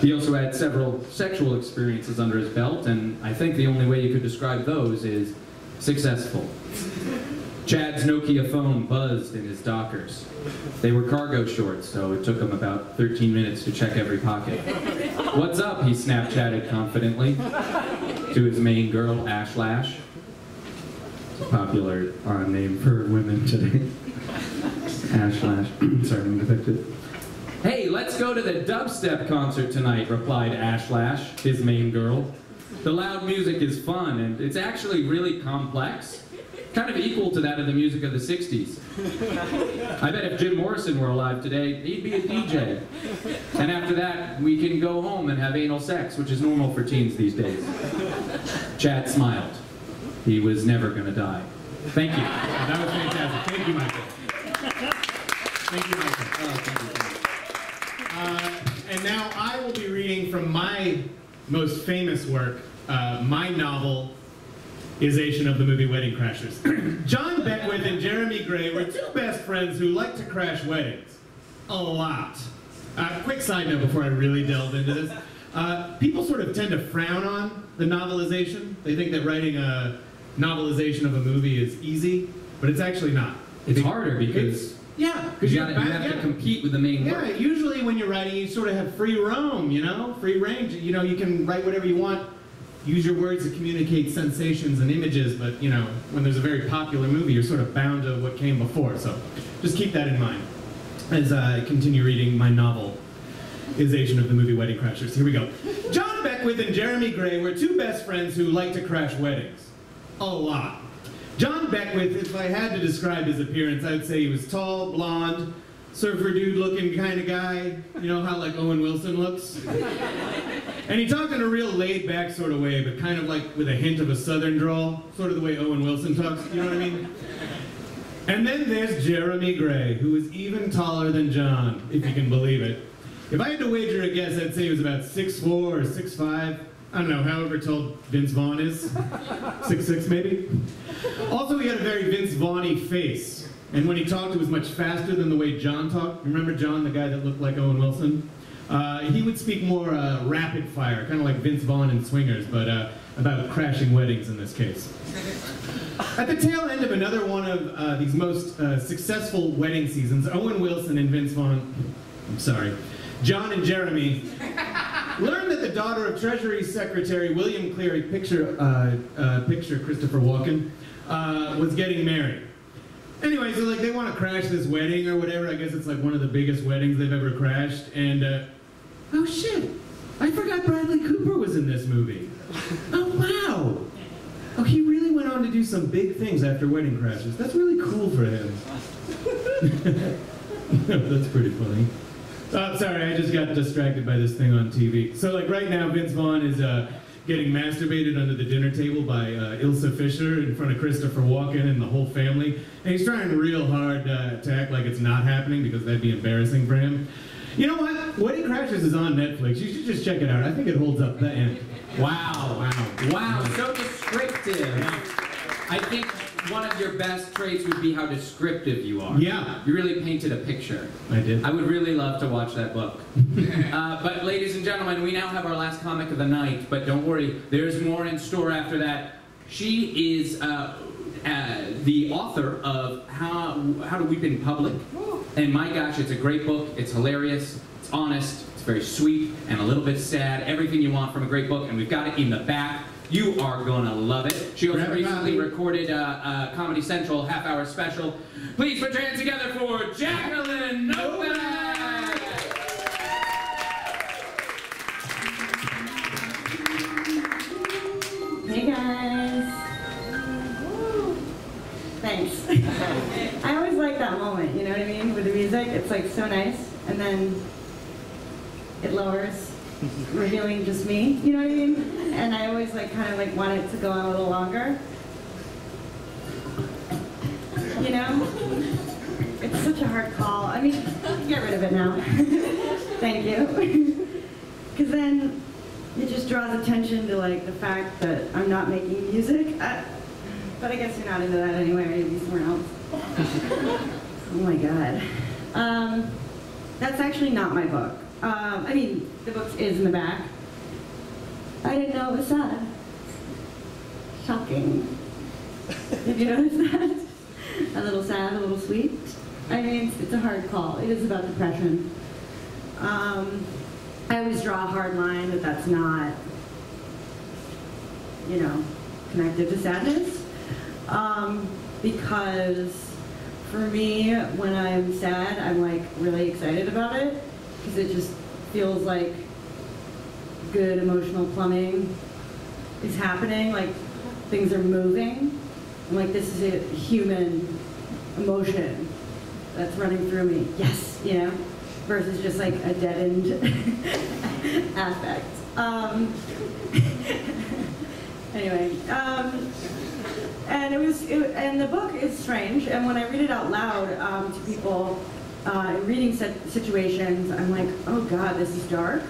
B: He also had several sexual experiences under his belt, and I think the only way you could describe those is successful. Chad's Nokia phone buzzed in his Dockers. They were cargo shorts, so it took him about 13 minutes to check every pocket. "What's up?" he Snapchatted confidently to his main girl, Ash Lash.
D: It's a popular name for women today. Ashlash. Sorry, I'm going to fix it.
B: Hey, let's go to the dubstep concert tonight, replied Ashlash, his main girl. The loud music is fun, and it's actually really complex. Kind of equal to that of the music of the 60s. I bet if Jim Morrison were alive today, he'd be a DJ. And after that, we can go home and have anal sex, which is normal for teens these days. Chad smiled. He was never going to die. Thank you.
A: That was fantastic. Thank you, Michael. Thank you, Michael.
B: Oh, thank you.
A: And now I will be reading from my most famous work, my novelization of the movie Wedding Crashers. John Beckwith and Jeremy Gray were two best friends who liked to crash weddings. A lot. Quick side note before I really delve into this. People sort of tend to frown on the novelization. They think that writing a novelization of a movie is easy, but it's actually not.
B: It's harder because
A: you
B: have to compete with the main work.
A: Yeah, usually when you're writing, you sort of have free roam, you know, free range. You know, you can write whatever you want, use your words to communicate sensations and images, but, you know, when there's a very popular movie, you're sort of bound to what came before. So just keep that in mind as I continue reading my novelization of the movie Wedding Crashers. Here we go. John Beckwith and Jeremy Gray were two best friends who liked to crash weddings. A lot. John Beckwith, if I had to describe his appearance, I would say he was tall, blonde, surfer dude looking kind of guy. You know how like Owen Wilson looks? And he talked in a real laid back sort of way, but kind of like with a hint of a southern drawl, sort of the way Owen Wilson talks, you know what I mean? And then there's Jeremy Gray, who is even taller than John, if you can believe it. If I had to wager a guess, I'd say he was about 6'4" or 6'5". I don't know, however tall Vince Vaughn is. 6'6" maybe? Also, he had a very Vince Vaughn-y face. And when he talked, it was much faster than the way John talked. Remember John, the guy that looked like Owen Wilson? He would speak more rapid fire, kind of like Vince Vaughn in Swingers, but about crashing weddings in this case. At the tail end of another one of these most successful wedding seasons, Owen Wilson and Vince Vaughn, John and Jeremy, learned that the daughter of Treasury Secretary William Cleary, picture Christopher Walken, was getting married. Anyway, so like they want to crash this wedding or whatever. I guess it's like one of the biggest weddings they've ever crashed. And oh shit, I forgot Bradley Cooper was in this movie. Oh wow. Oh, he really went on to do some big things after Wedding Crashers. That's really cool for him. That's pretty funny. Oh, sorry, I just got distracted by this thing on TV. So like right now, Vince Vaughn is getting masturbated under the dinner table by Ilsa Fisher in front of Christopher Walken and the whole family. And he's trying real hard to act like it's not happening because that'd be embarrassing for him. You know what? Wedding Crashers is on Netflix. You should just check it out. I think it holds up the end.
B: Wow, so descriptive. I think one of your best traits would be how descriptive you are.
A: Yeah.
B: You really painted a picture.
A: I did.
B: I would really love to watch that book. But ladies and gentlemen, we now have our last comic of the night, but don't worry, there's more in store after that. She is the author of How to Weep in Public. And my gosh, it's a great book. It's hilarious. It's honest. It's very sweet and a little bit sad. Everything you want from a great book, and we've got it in the back. You are gonna love it. She also recently recorded a Comedy Central half-hour special. Please put your hands together for Jacqueline Novak!
I: Hey guys. Thanks. I always like that moment, you know what I mean? With the music, it's like so nice, and then it lowers, revealing just me, you know what I mean? And I always like kind of like want it to go on a little longer. You know? It's such a hard call. I mean, get rid of it now. Thank you. Because then it just draws attention to like the fact that I'm not making music. But I guess you're not into that anyway, or maybe somewhere else. Oh my god. That's actually not my book. I mean, the book is in the back. I didn't know it was sad. Shocking. Did you notice that? A little sad, a little sweet. I mean, it's a hard call. It is about depression. I always draw a hard line that that's not, you know, connected to sadness. because for me, when I'm sad, I'm like really excited about it because it just feels like good emotional plumbing is happening, like things are moving. I'm like, this is a human emotion that's running through me. Yes, you know, versus just like a deadened affect. Anyway, and the book is strange, and when I read it out loud to people in reading situations, I'm like, oh God, this is dark.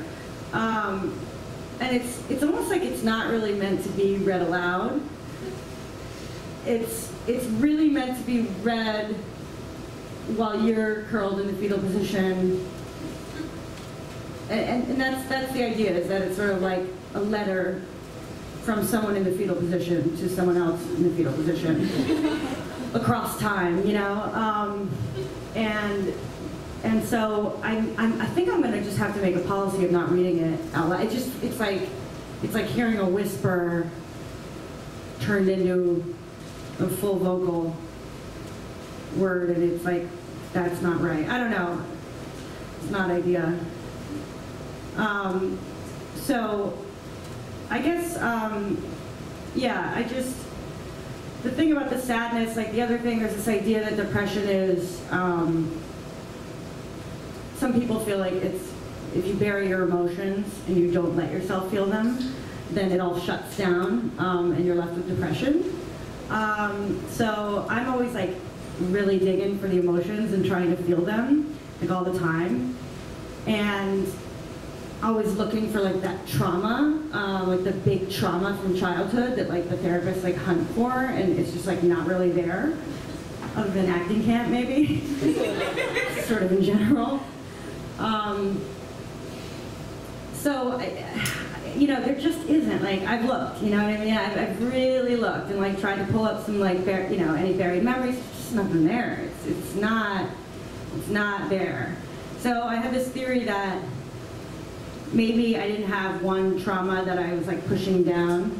I: And it's almost like it's not really meant to be read aloud. It's really meant to be read while you're curled in the fetal position. And that's the idea, is that it's sort of like a letter from someone in the fetal position to someone else in the fetal position across time, you know? And so I think I'm gonna just have to make a policy of not reading it out loud. It's like hearing a whisper turned into a full vocal word, and it's like, that's not right. I don't know. It's not ideal. So I guess, yeah, the thing about the sadness, like the other thing, there's this idea that depression is, some people feel like it's, if you bury your emotions and you don't let yourself feel them, then it all shuts down and you're left with depression. So I'm always like really digging for the emotions and trying to feel them, like all the time. And always looking for like that trauma, like the big trauma from childhood that like the therapists like hunt for, and it's just like not really there, other than acting camp maybe, sort of in general. So, you know, there just isn't, like, I've looked, you know what I mean? I've really looked and like tried to pull up some like, you know, any buried memories. There's just nothing there. It's not there. So I have this theory that maybe I didn't have one trauma that I was like pushing down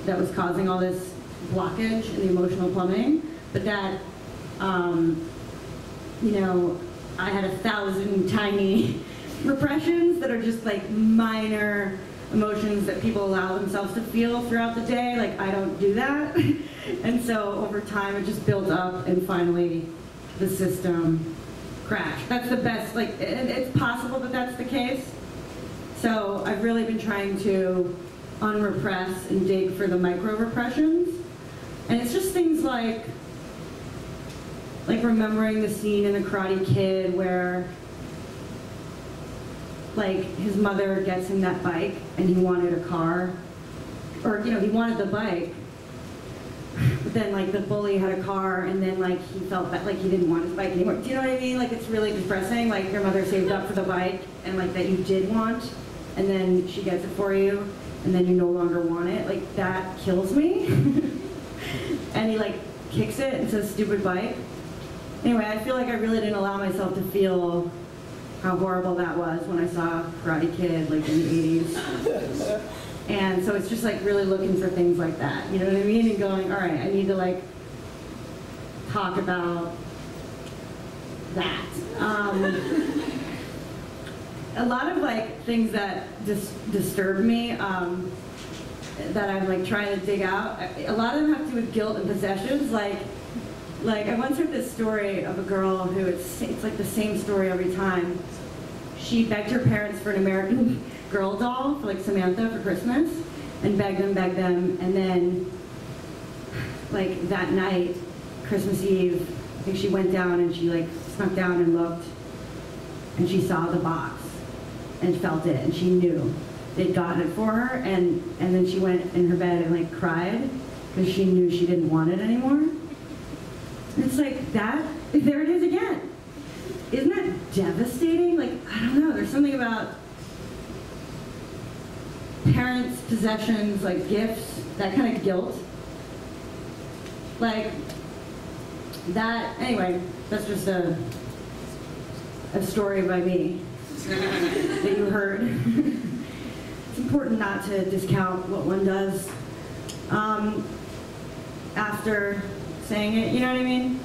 I: that was causing all this blockage in the emotional plumbing, but that, you know, I had 1,000 tiny repressions that are just like minor emotions that people allow themselves to feel throughout the day. Like, I don't do that. And so over time it just built up and finally the system crashed. That's the best, like, it's possible that that's the case. So I've really been trying to unrepress and dig for the micro repressions. And it's just things like remembering the scene in The Karate Kid where like his mother gets him that bike and he wanted a car, or you know, he wanted the bike, but then like the bully had a car and then like he felt that like he didn't want his bike anymore. Do you know what I mean? Like, it's really depressing, like your mother saved up for the bike and like that you did want, and then she gets it for you and then you no longer want it. Like, that kills me. And he like kicks it and says, stupid bike. Anyway, I feel like I really didn't allow myself to feel how horrible that was when I saw Karate Kid, like in the 80s. And so it's just like really looking for things like that, you know what I mean? And going, all right, I need to like talk about that. A lot of like things that disturb me, that I'm like trying to dig out, a lot of them have to do with guilt and possessions. Like I once heard this story of a girl who, it's like the same story every time. She begged her parents for an American Girl doll for like Samantha for Christmas, and begged them, and then like that night, Christmas Eve, I think she went down and she like snuck down and looked, and she saw the box and felt it, and she knew they'd gotten it for her, and then she went in her bed and like cried because she knew she didn't want it anymore. It's like that, there it is again. Isn't that devastating? Like, I don't know, there's something about parents' possessions, like gifts, that kind of guilt. Like, that, anyway, that's just a story by me that you heard. It's important not to discount what one does. after saying it, you know what I mean?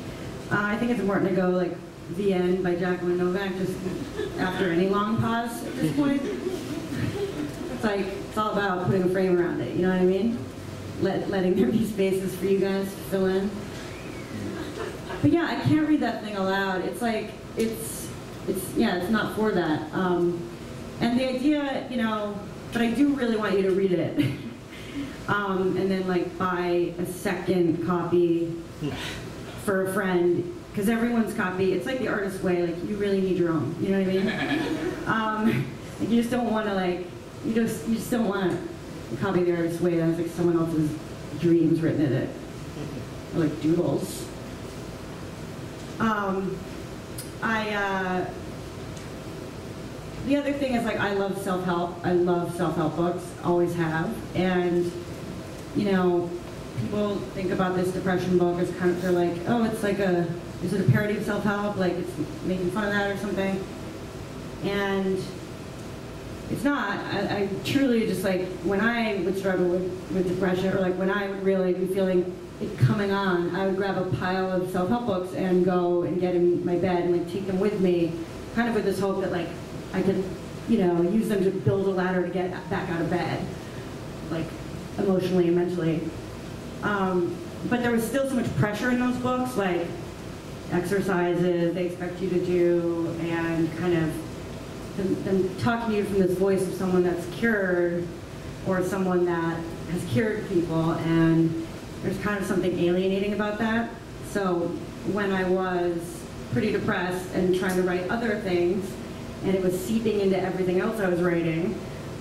I: I think it's important to go like the end by Jacqueline Novak just after any long pause at this point. It's like, it's all about putting a frame around it, you know what I mean? Letting there be spaces for you guys to fill in. But yeah, I can't read that thing aloud. It's like, it's not for that. And the idea, you know, but I do really want you to read it. And then like buy a second copy for a friend, because everyone's copy, it's like the artist's way, like you really need your own, you know what I mean? Like you just don't want to like, you just don't want to copy the artist's way that has like someone else's dreams written in it, or like doodles. The other thing is like I love self-help. I love self-help books, always have. And you know, people think about this depression book as kind of, they're like, oh, it's like is it a parody of self-help? Like it's making fun of that or something? And it's not. I truly just like, when I would struggle with depression, or like when I would really be feeling it coming on, I would grab a pile of self-help books and go and get in my bed and like take them with me, kind of with this hope that like I could, you know, use them to build a ladder to get back out of bed, like emotionally and mentally. But there was still so much pressure in those books, like exercises they expect you to do, and kind of them talking to you from this voice of someone that's cured, or someone that has cured people, and there's kind of something alienating about that. So when I was pretty depressed and trying to write other things, and it was seeping into everything else I was writing,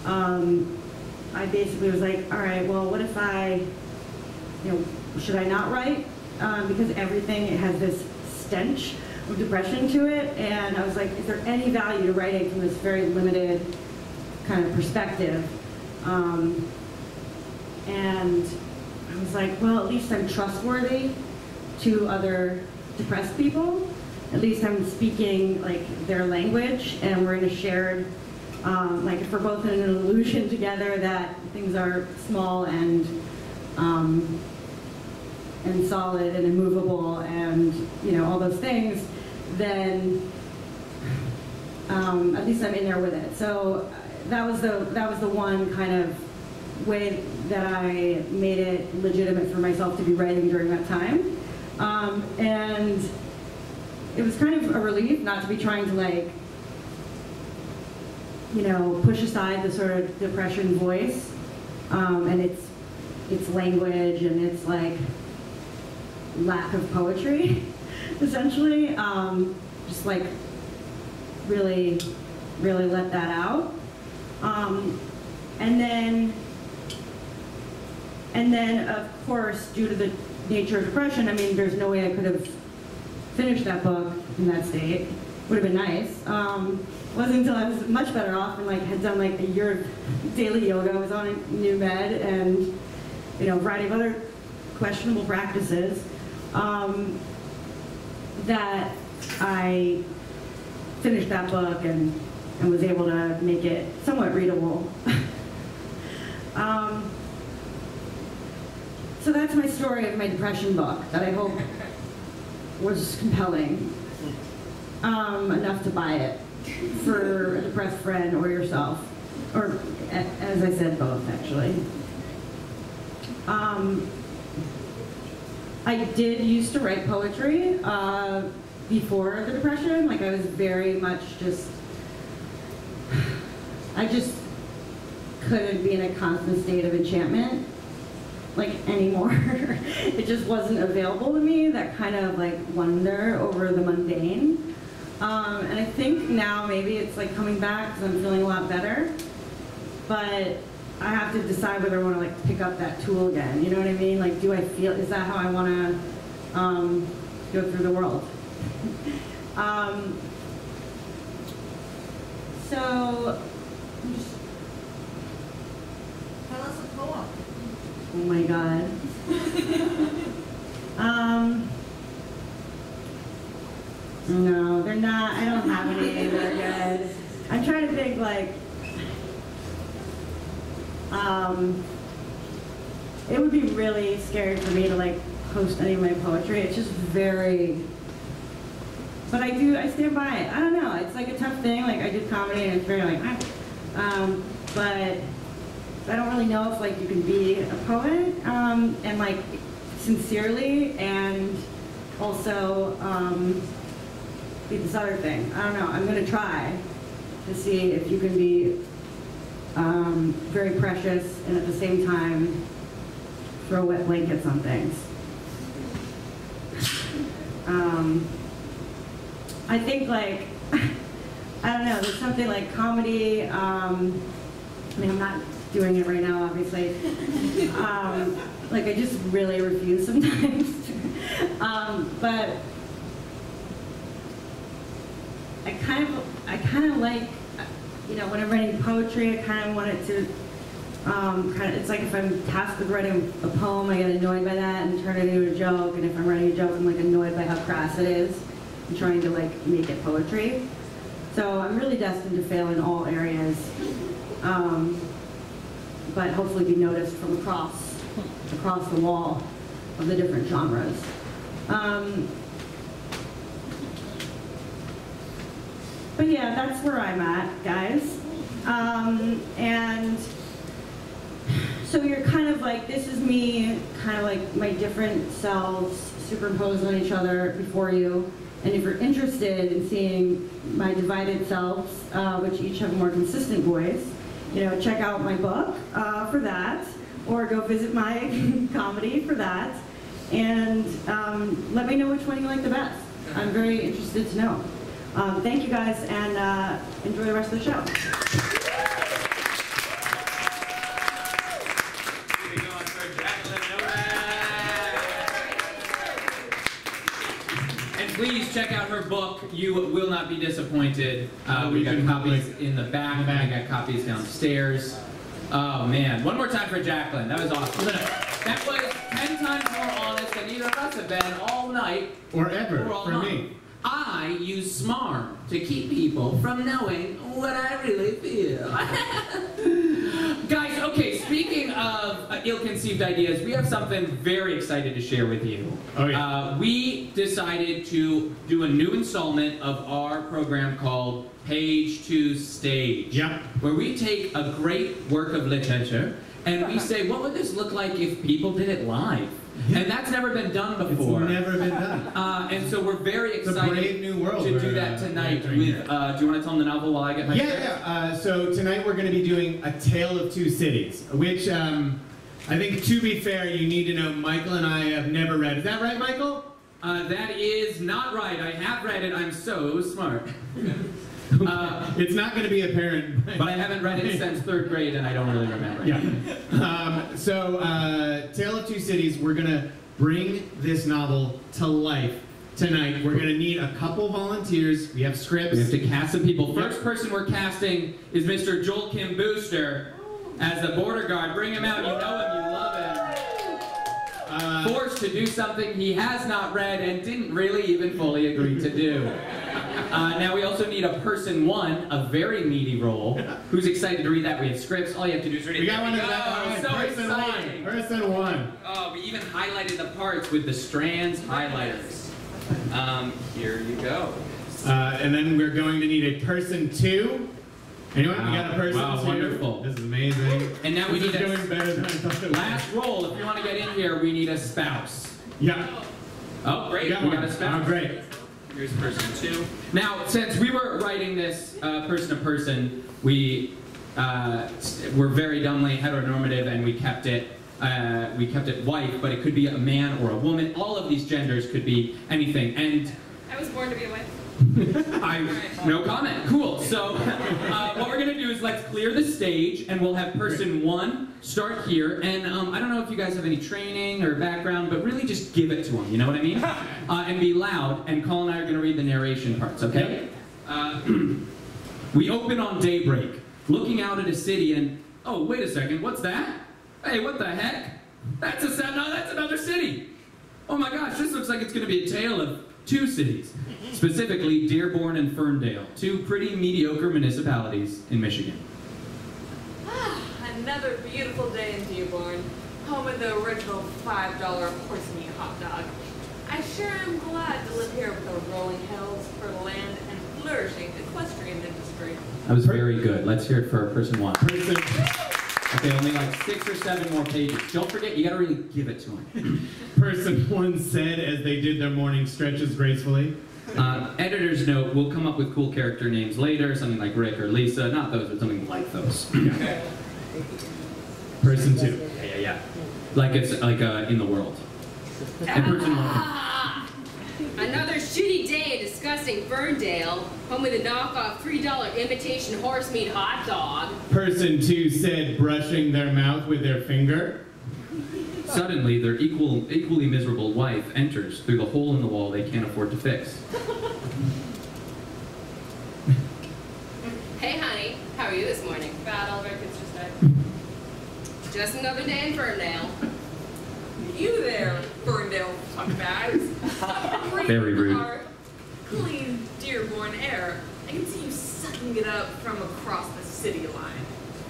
I: I basically was like, all right, well, what if I, you know, should I not write? Because everything has this stench of depression to it, and I was like, is there any value to writing from this very limited kind of perspective? And I was like, well, at least I'm trustworthy to other depressed people. At least I'm speaking like their language, and we're in a shared, like if we're both in an illusion together that things are small and solid and immovable and, you know, all those things, then at least I'm in there with it. So that was the one kind of way that I made it legitimate for myself to be writing during that time. And it was kind of a relief not to be trying to like, you know, push aside the sort of depression voice, and its language and its like lack of poetry, essentially. Just like really let that out. And then of course, due to the nature of depression, I mean, there's no way I could have finished that book in that state. Would have been nice. Wasn't until I was much better off and like had done like a year of daily yoga. I was on a new med and, you know, a variety of other questionable practices, that I finished that book and was able to make it somewhat readable. So that's my story of my depression book that I hope was compelling enough to buy it for a depressed friend or yourself, or as I said, both actually. I did used to write poetry before the depression. Like I was very much I just couldn't be in a constant state of enchantment like anymore. It just wasn't available to me, that kind of like wonder over the mundane. And I think now maybe it's like coming back because I'm feeling a lot better, but I have to decide whether I want to like pick up that tool again. You know what I mean? Like, do I feel, is that how I want to go through the world? So,
H: Tell us a poem.
I: oh my God. No, they're not. I don't have any that are good. I'm trying to think like, it would be really scary for me to like post any of my poetry. It's just very, but I stand by it. I don't know, it's like a tough thing. Like I did comedy and it's very like, but I don't really know if like you can be a poet and like sincerely and also be this other thing. I don't know, I'm gonna try to see if you can be very precious and at the same time throw wet blankets on things. I think like, I don't know, there's something like comedy, I mean I'm not doing it right now obviously, like I just really refuse sometimes, but I kind of like, you know, when I'm writing poetry, I kind of want it to, it's like if I'm tasked with writing a poem, I get annoyed by that and turn it into a joke, and if I'm writing a joke, I'm like annoyed by how crass it is, and trying to like make it poetry. So I'm really destined to fail in all areas, but hopefully be noticed from across the wall of the different genres. But yeah, that's where I'm at, guys. And so you're kind of like, this is me, kind of like my different selves superimposed on each other before you. And if you're interested in seeing my divided selves, which each have a more consistent voice, you know, check out my book for that, or go visit my comedy for that, and let me know which one you like the best. I'm very interested to know. Thank you guys, and enjoy the rest of the show.
B: Please check out her book. You will not be disappointed. We got copies in the back. We got copies downstairs. Oh man! One more time for Jacqueline. That was awesome. That was 10 times more honest than either of us have been all night
A: or ever
B: or all
A: for
B: night.
A: me.
B: I use SMART to keep people from knowing what I really feel. Guys, okay, speaking of ill-conceived ideas, we have something very excited to share with you.
A: Oh, yeah.
B: We decided to do a new installment of our program called Page to Stage.
A: Yep.
B: Where we take a great work of literature and we say, what would this look like if people did it live? And that's never been done before.
A: It's never been done.
B: And so we're very excited
A: brave new world
B: to do that tonight with, do you want to tell them the novel while I get my
A: So tonight we're going to be doing A Tale of Two Cities, which I think, to be fair, you need to know Michael and I have never read. Is that right, Michael?
B: That is not right. I have read it. I'm so smart.
A: It's not going to be apparent.
B: But I haven't read it since 3rd grade, and I don't really remember.
A: Yeah. Tale of Two Cities, we're going to bring this novel to life tonight. We're going to need a couple volunteers. We have scripts.
B: We have to cast some people. First person we're casting is Mr. Joel Kim Booster as the border guard. Bring him out. You know him. You love him. Forced to do something he has not read and didn't really even fully agree to do. Now we also need a person 1, a very meaty role, who's excited to read that. We have scripts. All you have to do is read it.
A: We got one of
B: that.
A: that.
B: So
A: person
B: exciting.
A: Person 1.
B: Oh, we even highlighted the parts with the Strand's highlighters. Here you go.
A: And then we're going to need a person 2. Anyone? We got a person 2.
B: Wow, wonderful.
A: This is amazing.
B: And now we
A: this
B: need
A: is doing better than I thought it would.
B: last role. If you want to get in here, we need a spouse.
A: Yeah.
B: Oh, great.
A: We
B: got a spouse.
A: Oh, great.
B: Here's person 2. Now, since we were writing this person to person, we were very dumbly heteronormative, and we kept it wife, but it could be a man or a woman. All of these genders could be anything. And
J: I was born to be a wife.
B: no comment. Cool. So what we're gonna do is let's clear the stage, and we'll have person 1 start here. And I don't know if you guys have any training or background, but really just give it to them. You know what I mean? And be loud. And Colin and I are gonna read the narration parts. Okay? We open on daybreak, looking out at a city, and oh, wait a second. What's that? Hey, what the heck? That's another city. Oh my gosh, this looks like it's gonna be a tale of 2 cities. Specifically, Dearborn and Ferndale, 2 pretty mediocre municipalities in Michigan.
J: Another beautiful day in Dearborn, home
H: with the original $5 horse meat hot dog. I sure am glad to live here with the rolling hills, fertile land, and flourishing equestrian industry.
B: That was very good. Let's hear it for person one.
A: Person,
B: Okay, only like 6 or 7 more pages. Don't forget, you gotta really give it to him.
A: person one said as they did their morning stretches gracefully.
B: Editor's note, we'll come up with cool character names later, something like Rick or Lisa. Not those, but something like those.
A: Person two.
B: Yeah. Like it's like in the world. And person one.
J: Another shitty day in disgusting Ferndale, home with a knockoff $3 imitation horse meat hot dog.
A: Person two said, brushing their mouth with their finger.
B: Suddenly, their equally miserable wife enters through the hole in the wall they can't afford to fix.
J: Hey honey, how are you this morning? Bad, all of our kids just died. Just another day in Ferndale.
H: You there, Ferndale fuckbags.
B: Very rude.
H: Our clean, Dearborn air. I can see you sucking it up from across the city line.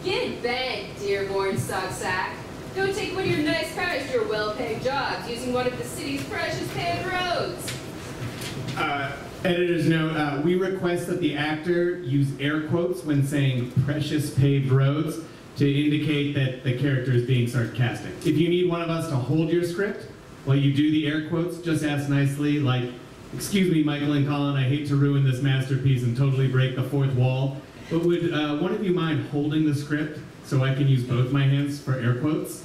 J: Get bent, Dearborn Sucksack. Go take one of your nice cars to your well-paid jobs using one of the city's precious paved roads.
A: Editor's note, we request that the actor use air quotes when saying precious paved roads to indicate that the character is being sarcastic. If you need one of us to hold your script while you do the air quotes, just ask nicely, like, excuse me, Michael and Colin, I hate to ruin this masterpiece and totally break the fourth wall, but would one of you mind holding the script so I can use both my hands for air quotes?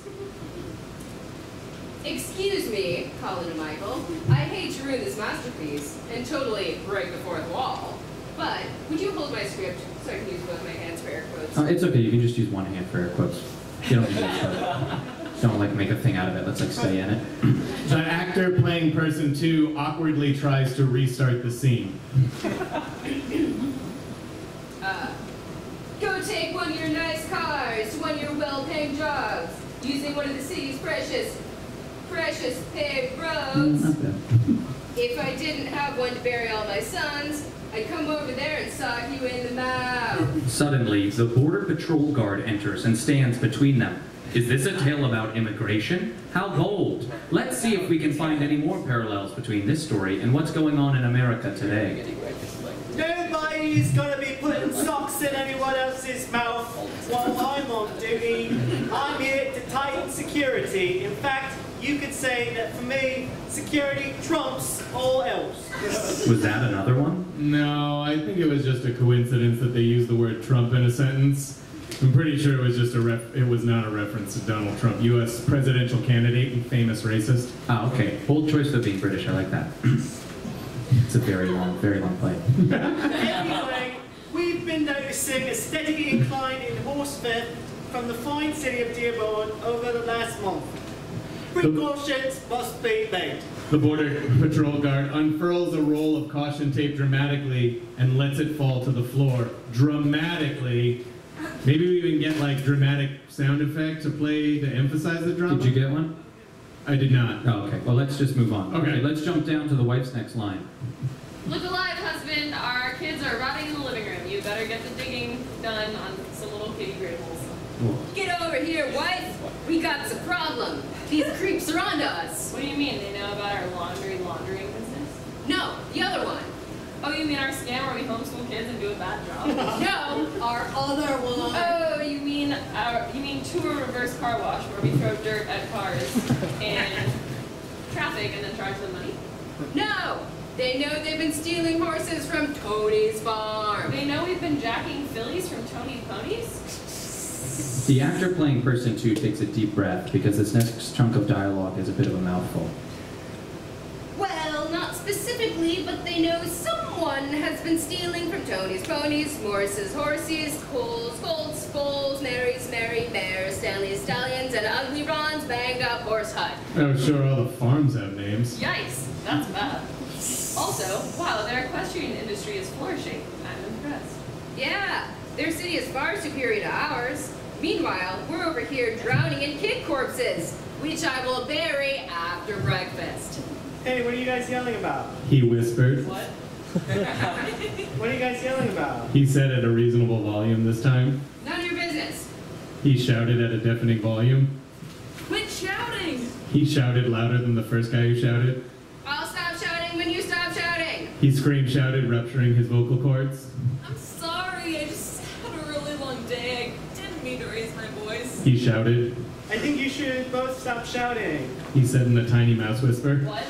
J: Excuse me, Colin and Michael. I hate to ruin this masterpiece and totally break the fourth wall, but would you hold my script so I can use both my hands for air quotes?
B: It's okay, you can just use one hand for air quotes. You don't need to don't like make a thing out of it, let's like stay in it.
A: The actor playing person two awkwardly tries to restart the scene.
J: Go take one of your nice cars to one of your well-paying jobs using one of the city's precious paved roads. If I didn't have one to bury all my sons, I'd come over there and sock you in the mouth.
B: Suddenly, the Border Patrol guard enters and stands between them. Is this a tale about immigration? How bold! Let's see if we can find any more parallels between this story and what's going on in America today.
K: Nobody's gonna be putting socks in anyone else's mouth while I'm on duty. I'm here to tighten security. In fact, you could say that for me, security trumps all else.
B: Was that another one?
A: No, I think it was just a coincidence that they used the word Trump in a sentence. I'm pretty sure it was just it was not a reference to Donald Trump, U.S. presidential candidate and famous racist.
B: Ah, okay. Bold choice of being British, I like that. It's a very long play.
K: Anyway, we've been noticing a steady incline in horse theft from the fine city of Dearborn over the last month. Precautions must be made.
A: The Border Patrol guard unfurls a roll of caution tape dramatically and lets it fall to the floor. Dramatically. Maybe we even get like dramatic sound effect to play to emphasize the drama.
B: Did you get one?
A: I did not.
B: Oh, okay. Well, let's just move on.
A: Okay.
B: Let's jump down to the wife's next line.
J: Look alive, husband. Our kids are rotting in the living room. You better get the digging done on some little kitty grave holes.
B: Cool.
J: Get over here, wife. We got some problem. These creeps are onto us.
L: What do you mean? They know about our laundering business?
J: No, the other one.
L: Oh, you mean our scam where we homeschool kids and do a bad job?
J: No, our other one.
L: Oh, you mean tour reverse car wash where we throw dirt at cars and traffic and then charge them money?
J: No, they know they've been stealing horses from Tony's farm.
L: They know we've been jacking fillies from Tony's ponies?
B: The actor playing person 2 takes a deep breath because this next chunk of dialogue is a bit of a mouthful.
J: Well, not specifically, but they know someone has been stealing from Tony's ponies, Morris's horses, Cole's colts, Foals, Mary's Mary Mares, Stanley's stallions, and Ugly Ron's banged up horse hut.
A: I'm sure all the farms have names.
L: Yikes, that's bad. Also, wow, their equestrian industry is flourishing. I'm impressed.
J: Yeah, their city is far superior to ours. Meanwhile, we're over here drowning in kid corpses, which I will bury after breakfast.
K: Hey, what are you guys yelling about?
A: He whispered.
L: What?
K: What are you guys yelling about?
A: He said at a reasonable volume this time.
J: None of your business.
A: He shouted at a deafening volume.
J: Quit shouting!
H: fine.
A: He shouted louder than the first guy who shouted.
J: I'll stop shouting when you stop shouting.
A: He shouted, rupturing his vocal cords.
H: I'm sorry, I just had a really long day. I didn't mean to raise my voice.
A: He shouted.
K: I think you should both stop shouting.
A: He said in a tiny mouse whisper.
H: What?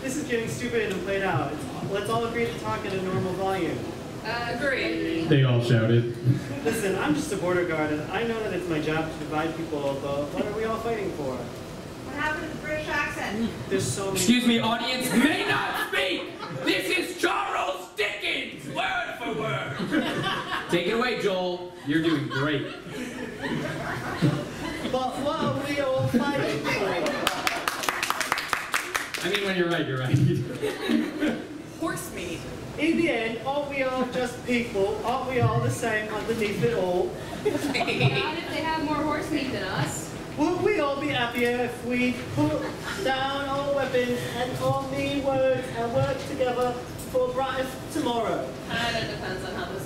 K: This is getting stupid and played out. Let's all agree to talk at a normal volume.
J: Agree.
A: They all shouted.
K: Listen, I'm just a border guard, and I know that it's my job to divide people, but what are we all fighting for?
I: What happened to the British accent?
K: There's so many...
B: Excuse me, audience, may not speak! This is Charles Dickens, word for word! Take it away, Joel. You're doing great.
K: But what are we all fighting for?
B: I mean, when you're right, you're right.
H: Horse meat.
K: In the end, aren't we all just people? Aren't we all the same underneath it all?
J: Not if they have more horse meat than us.
K: Would we all be happier if we put down our weapons and our mean words and work together for a brighter tomorrow?
L: Kinda depends on how this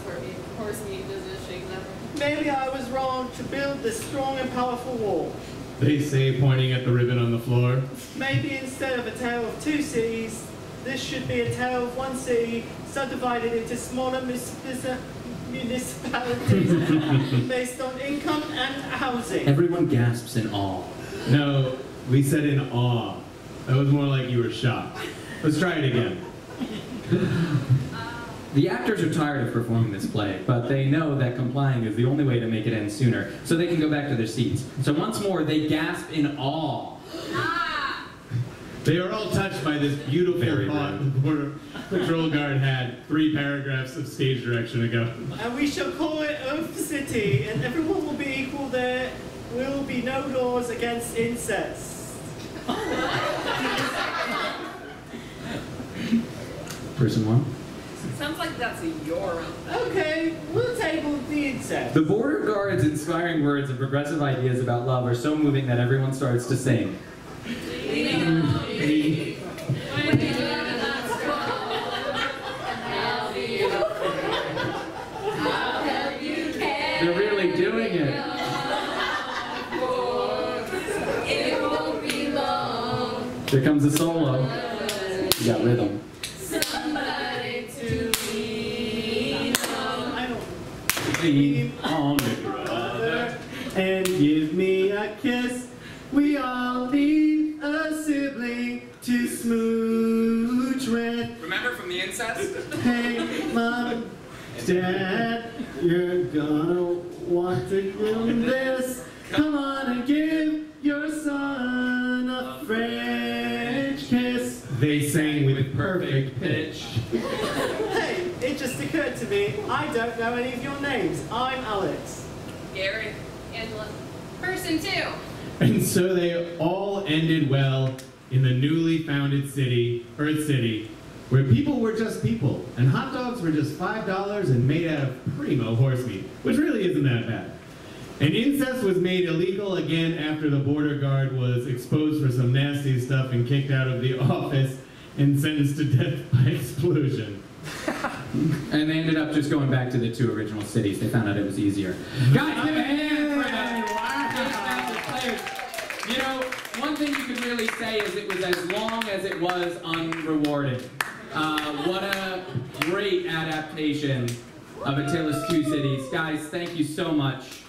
L: horse meat business shakes out.
K: Maybe I was wrong to build this strong and powerful wall.
A: They say, pointing at the ribbon on the floor.
K: Maybe instead of a tale of two cities, this should be a tale of one city subdivided into smaller municipalities based on income and housing.
B: Everyone gasps in awe.
A: No, we said in awe. That was more like you were shocked. Let's try it again.
B: The actors are tired of performing this play, but they know that complying is the only way to make it end sooner, so they can go back to their seats. So once more, they gasp in awe.
A: They are all touched by this beautiful thought the Border Patrol Guard had 3 paragraphs of stage direction ago.
K: And we shall call it Earth City, and everyone will be equal there. Will be no laws against incest.
B: Person 1.
H: Sounds like that's a your own.
K: Okay, we'll table the incest.
B: The Border Guard's inspiring words and progressive ideas about love are so moving that everyone starts to sing. They're really doing it. Here comes the solo. You got rhythm.
J: Somebody to lean on.
A: Lean on me, brother, and give me a kiss. We all need a sibling to smooch with.
B: Remember from the incest?
A: Hey, Mom, Dad, you're gonna want to do this. Come on and give your son a French kiss. They sang with perfect pitch.
K: Hey, it just occurred to me, I don't know any of your names. I'm Alex.
H: Gary.
L: Angela.
J: Person 2.
A: And so they all ended well in the newly founded city, Earth City, where people were just people, and hot dogs were just $5 and made out of primo horse meat, which really isn't that bad. And incest was made illegal again after the border guard was exposed for some nasty stuff and kicked out of the office and sentenced to death by explosion.
B: And they ended up just going back to the 2 original cities. They found out it was easier. Guys, give a hand for the players. You know, one thing you could really say is it was as long as it was unrewarded. What a great adaptation of A Tale of Two Cities. Guys, thank you so much.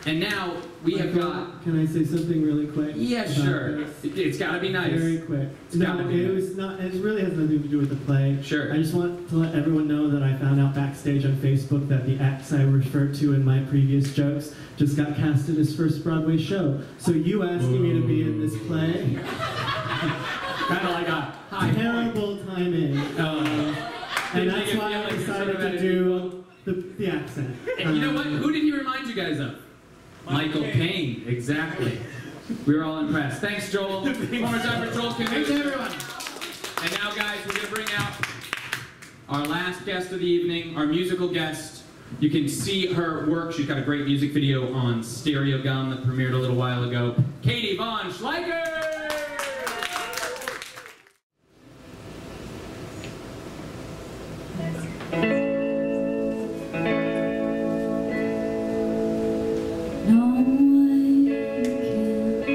B: And now we have got...
G: Can I say something really quick?
B: Yeah, sure. It's got to be nice.
G: Very quick.
B: It's gotta be
G: it
B: nice.
G: was not. It really has nothing to do with the play.
B: Sure.
G: I just want to let everyone know that I found out backstage on Facebook that the acts I referred to in my previous jokes just got cast in his first Broadway show. So you asking me to be in this play,
B: Kind of like a high
G: terrible timing. And that's why I decided to do the accent.
B: And you know what? Who did he remind you guys of? Michael Caine, exactly. We were all impressed. Thanks, Joel. One more time for Joel Clooneys. Thanks, everyone. And now, guys, we're going to bring out our last guest of the evening, our musical guest. You can see her work. She's got a great music video on Stereo Gum that premiered a little while ago. Katie Von Schleicher!
M: No one can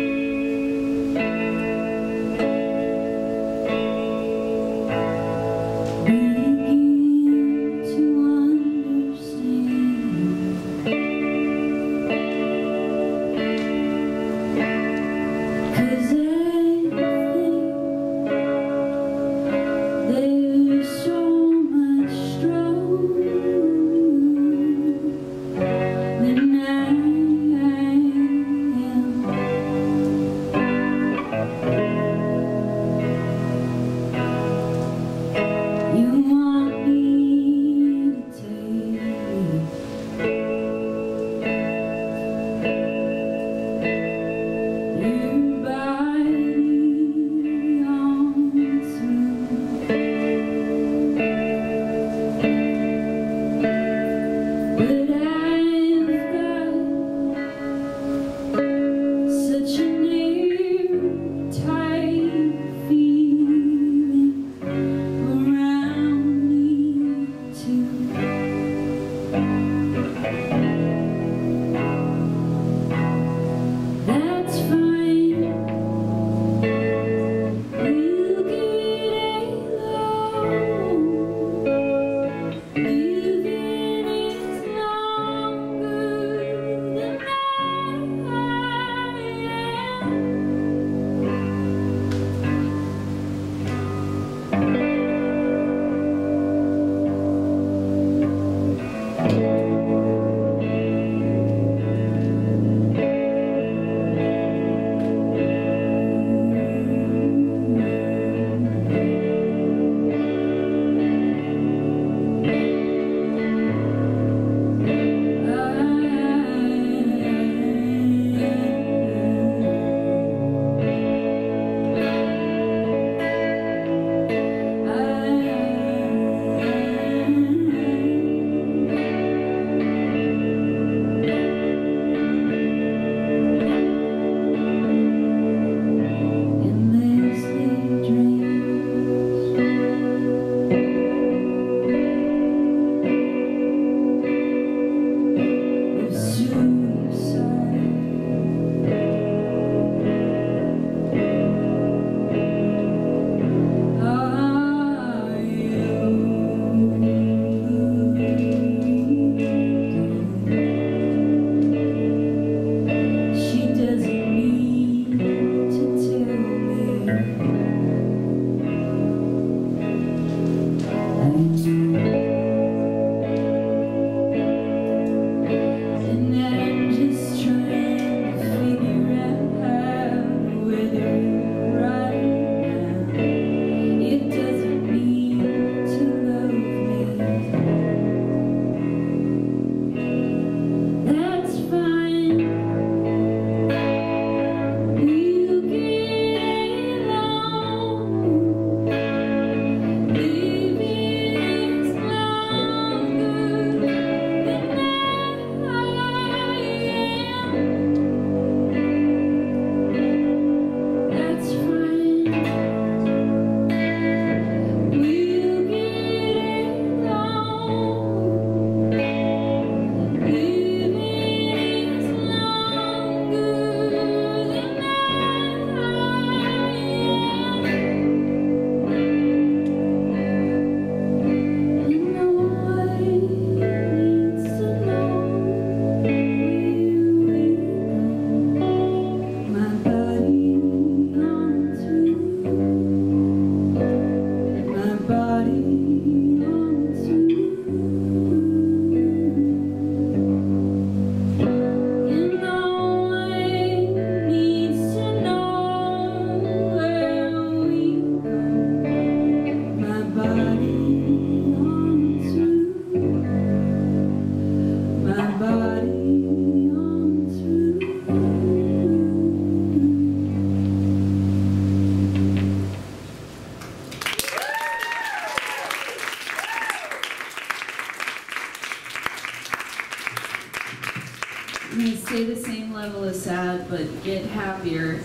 M: may stay the same level as sad, but get happier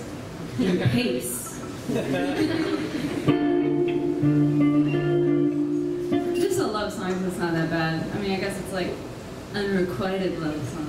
M: in pace. Just a love song, that's not that bad. I mean, I guess it's like unrequited love song.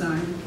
M: sign.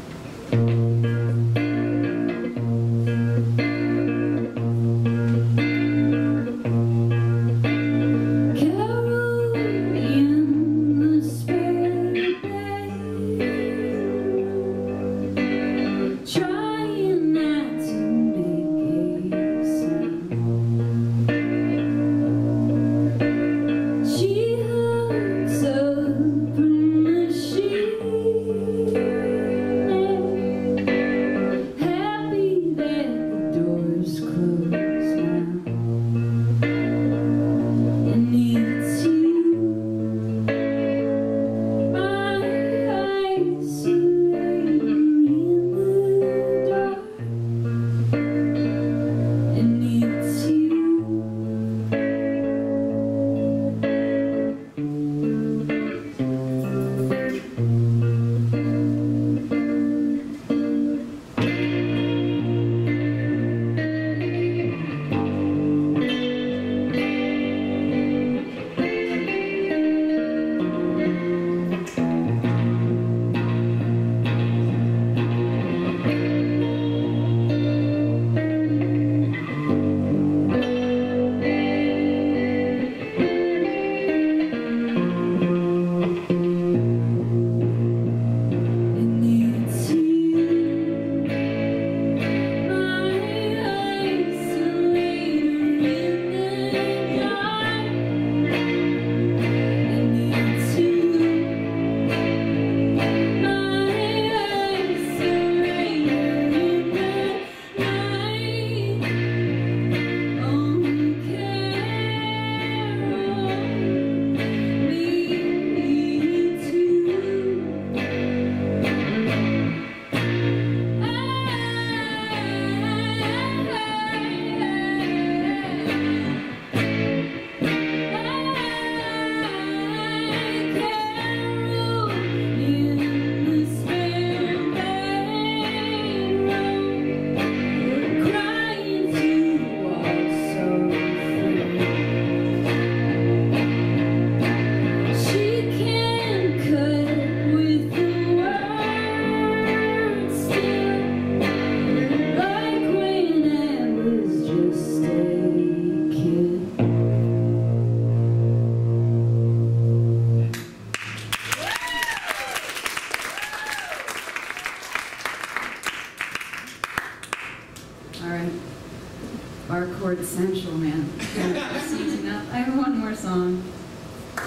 M: Essential, man. Season up. I have one more song.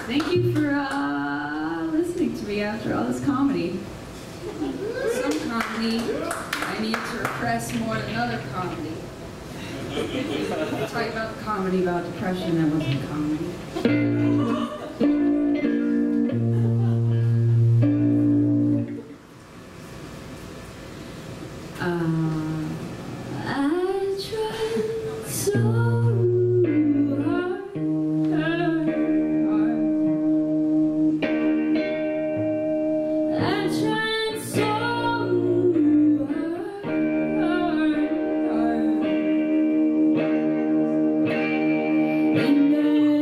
M: Thank you for listening to me after all this comedy. Some comedy I need to repress more than other comedy. I'll talk about the comedy about depression that wasn't comedy.
N: And then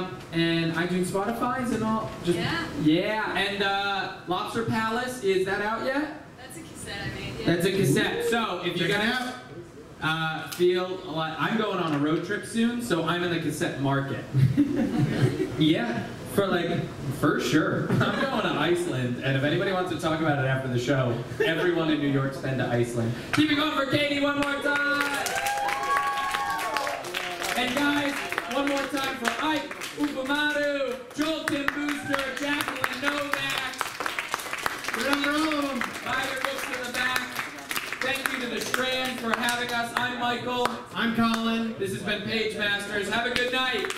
B: Bandcamp and iTunes, Spotify's and all. Just, yeah. And Lobster Palace, is that out yet?
L: That's a cassette I made. Yeah.
B: That's a cassette. So if you guys feel a lot, I'm going on a road trip soon, so I'm in the cassette market. Yeah, for sure. I'm going to Iceland, and if anybody wants to talk about it after the show, everyone in New York's been to Iceland. Keep it going for Katie one more time. And guys, one more time for Ike Ufomadu, Jolton Booster, Jacqueline Novak. Remember all of them. Buy your books in the back. Thank you to the Strand for having us. I'm Michael.
A: I'm Colin.
B: This has been Pagemasters. Have a good night.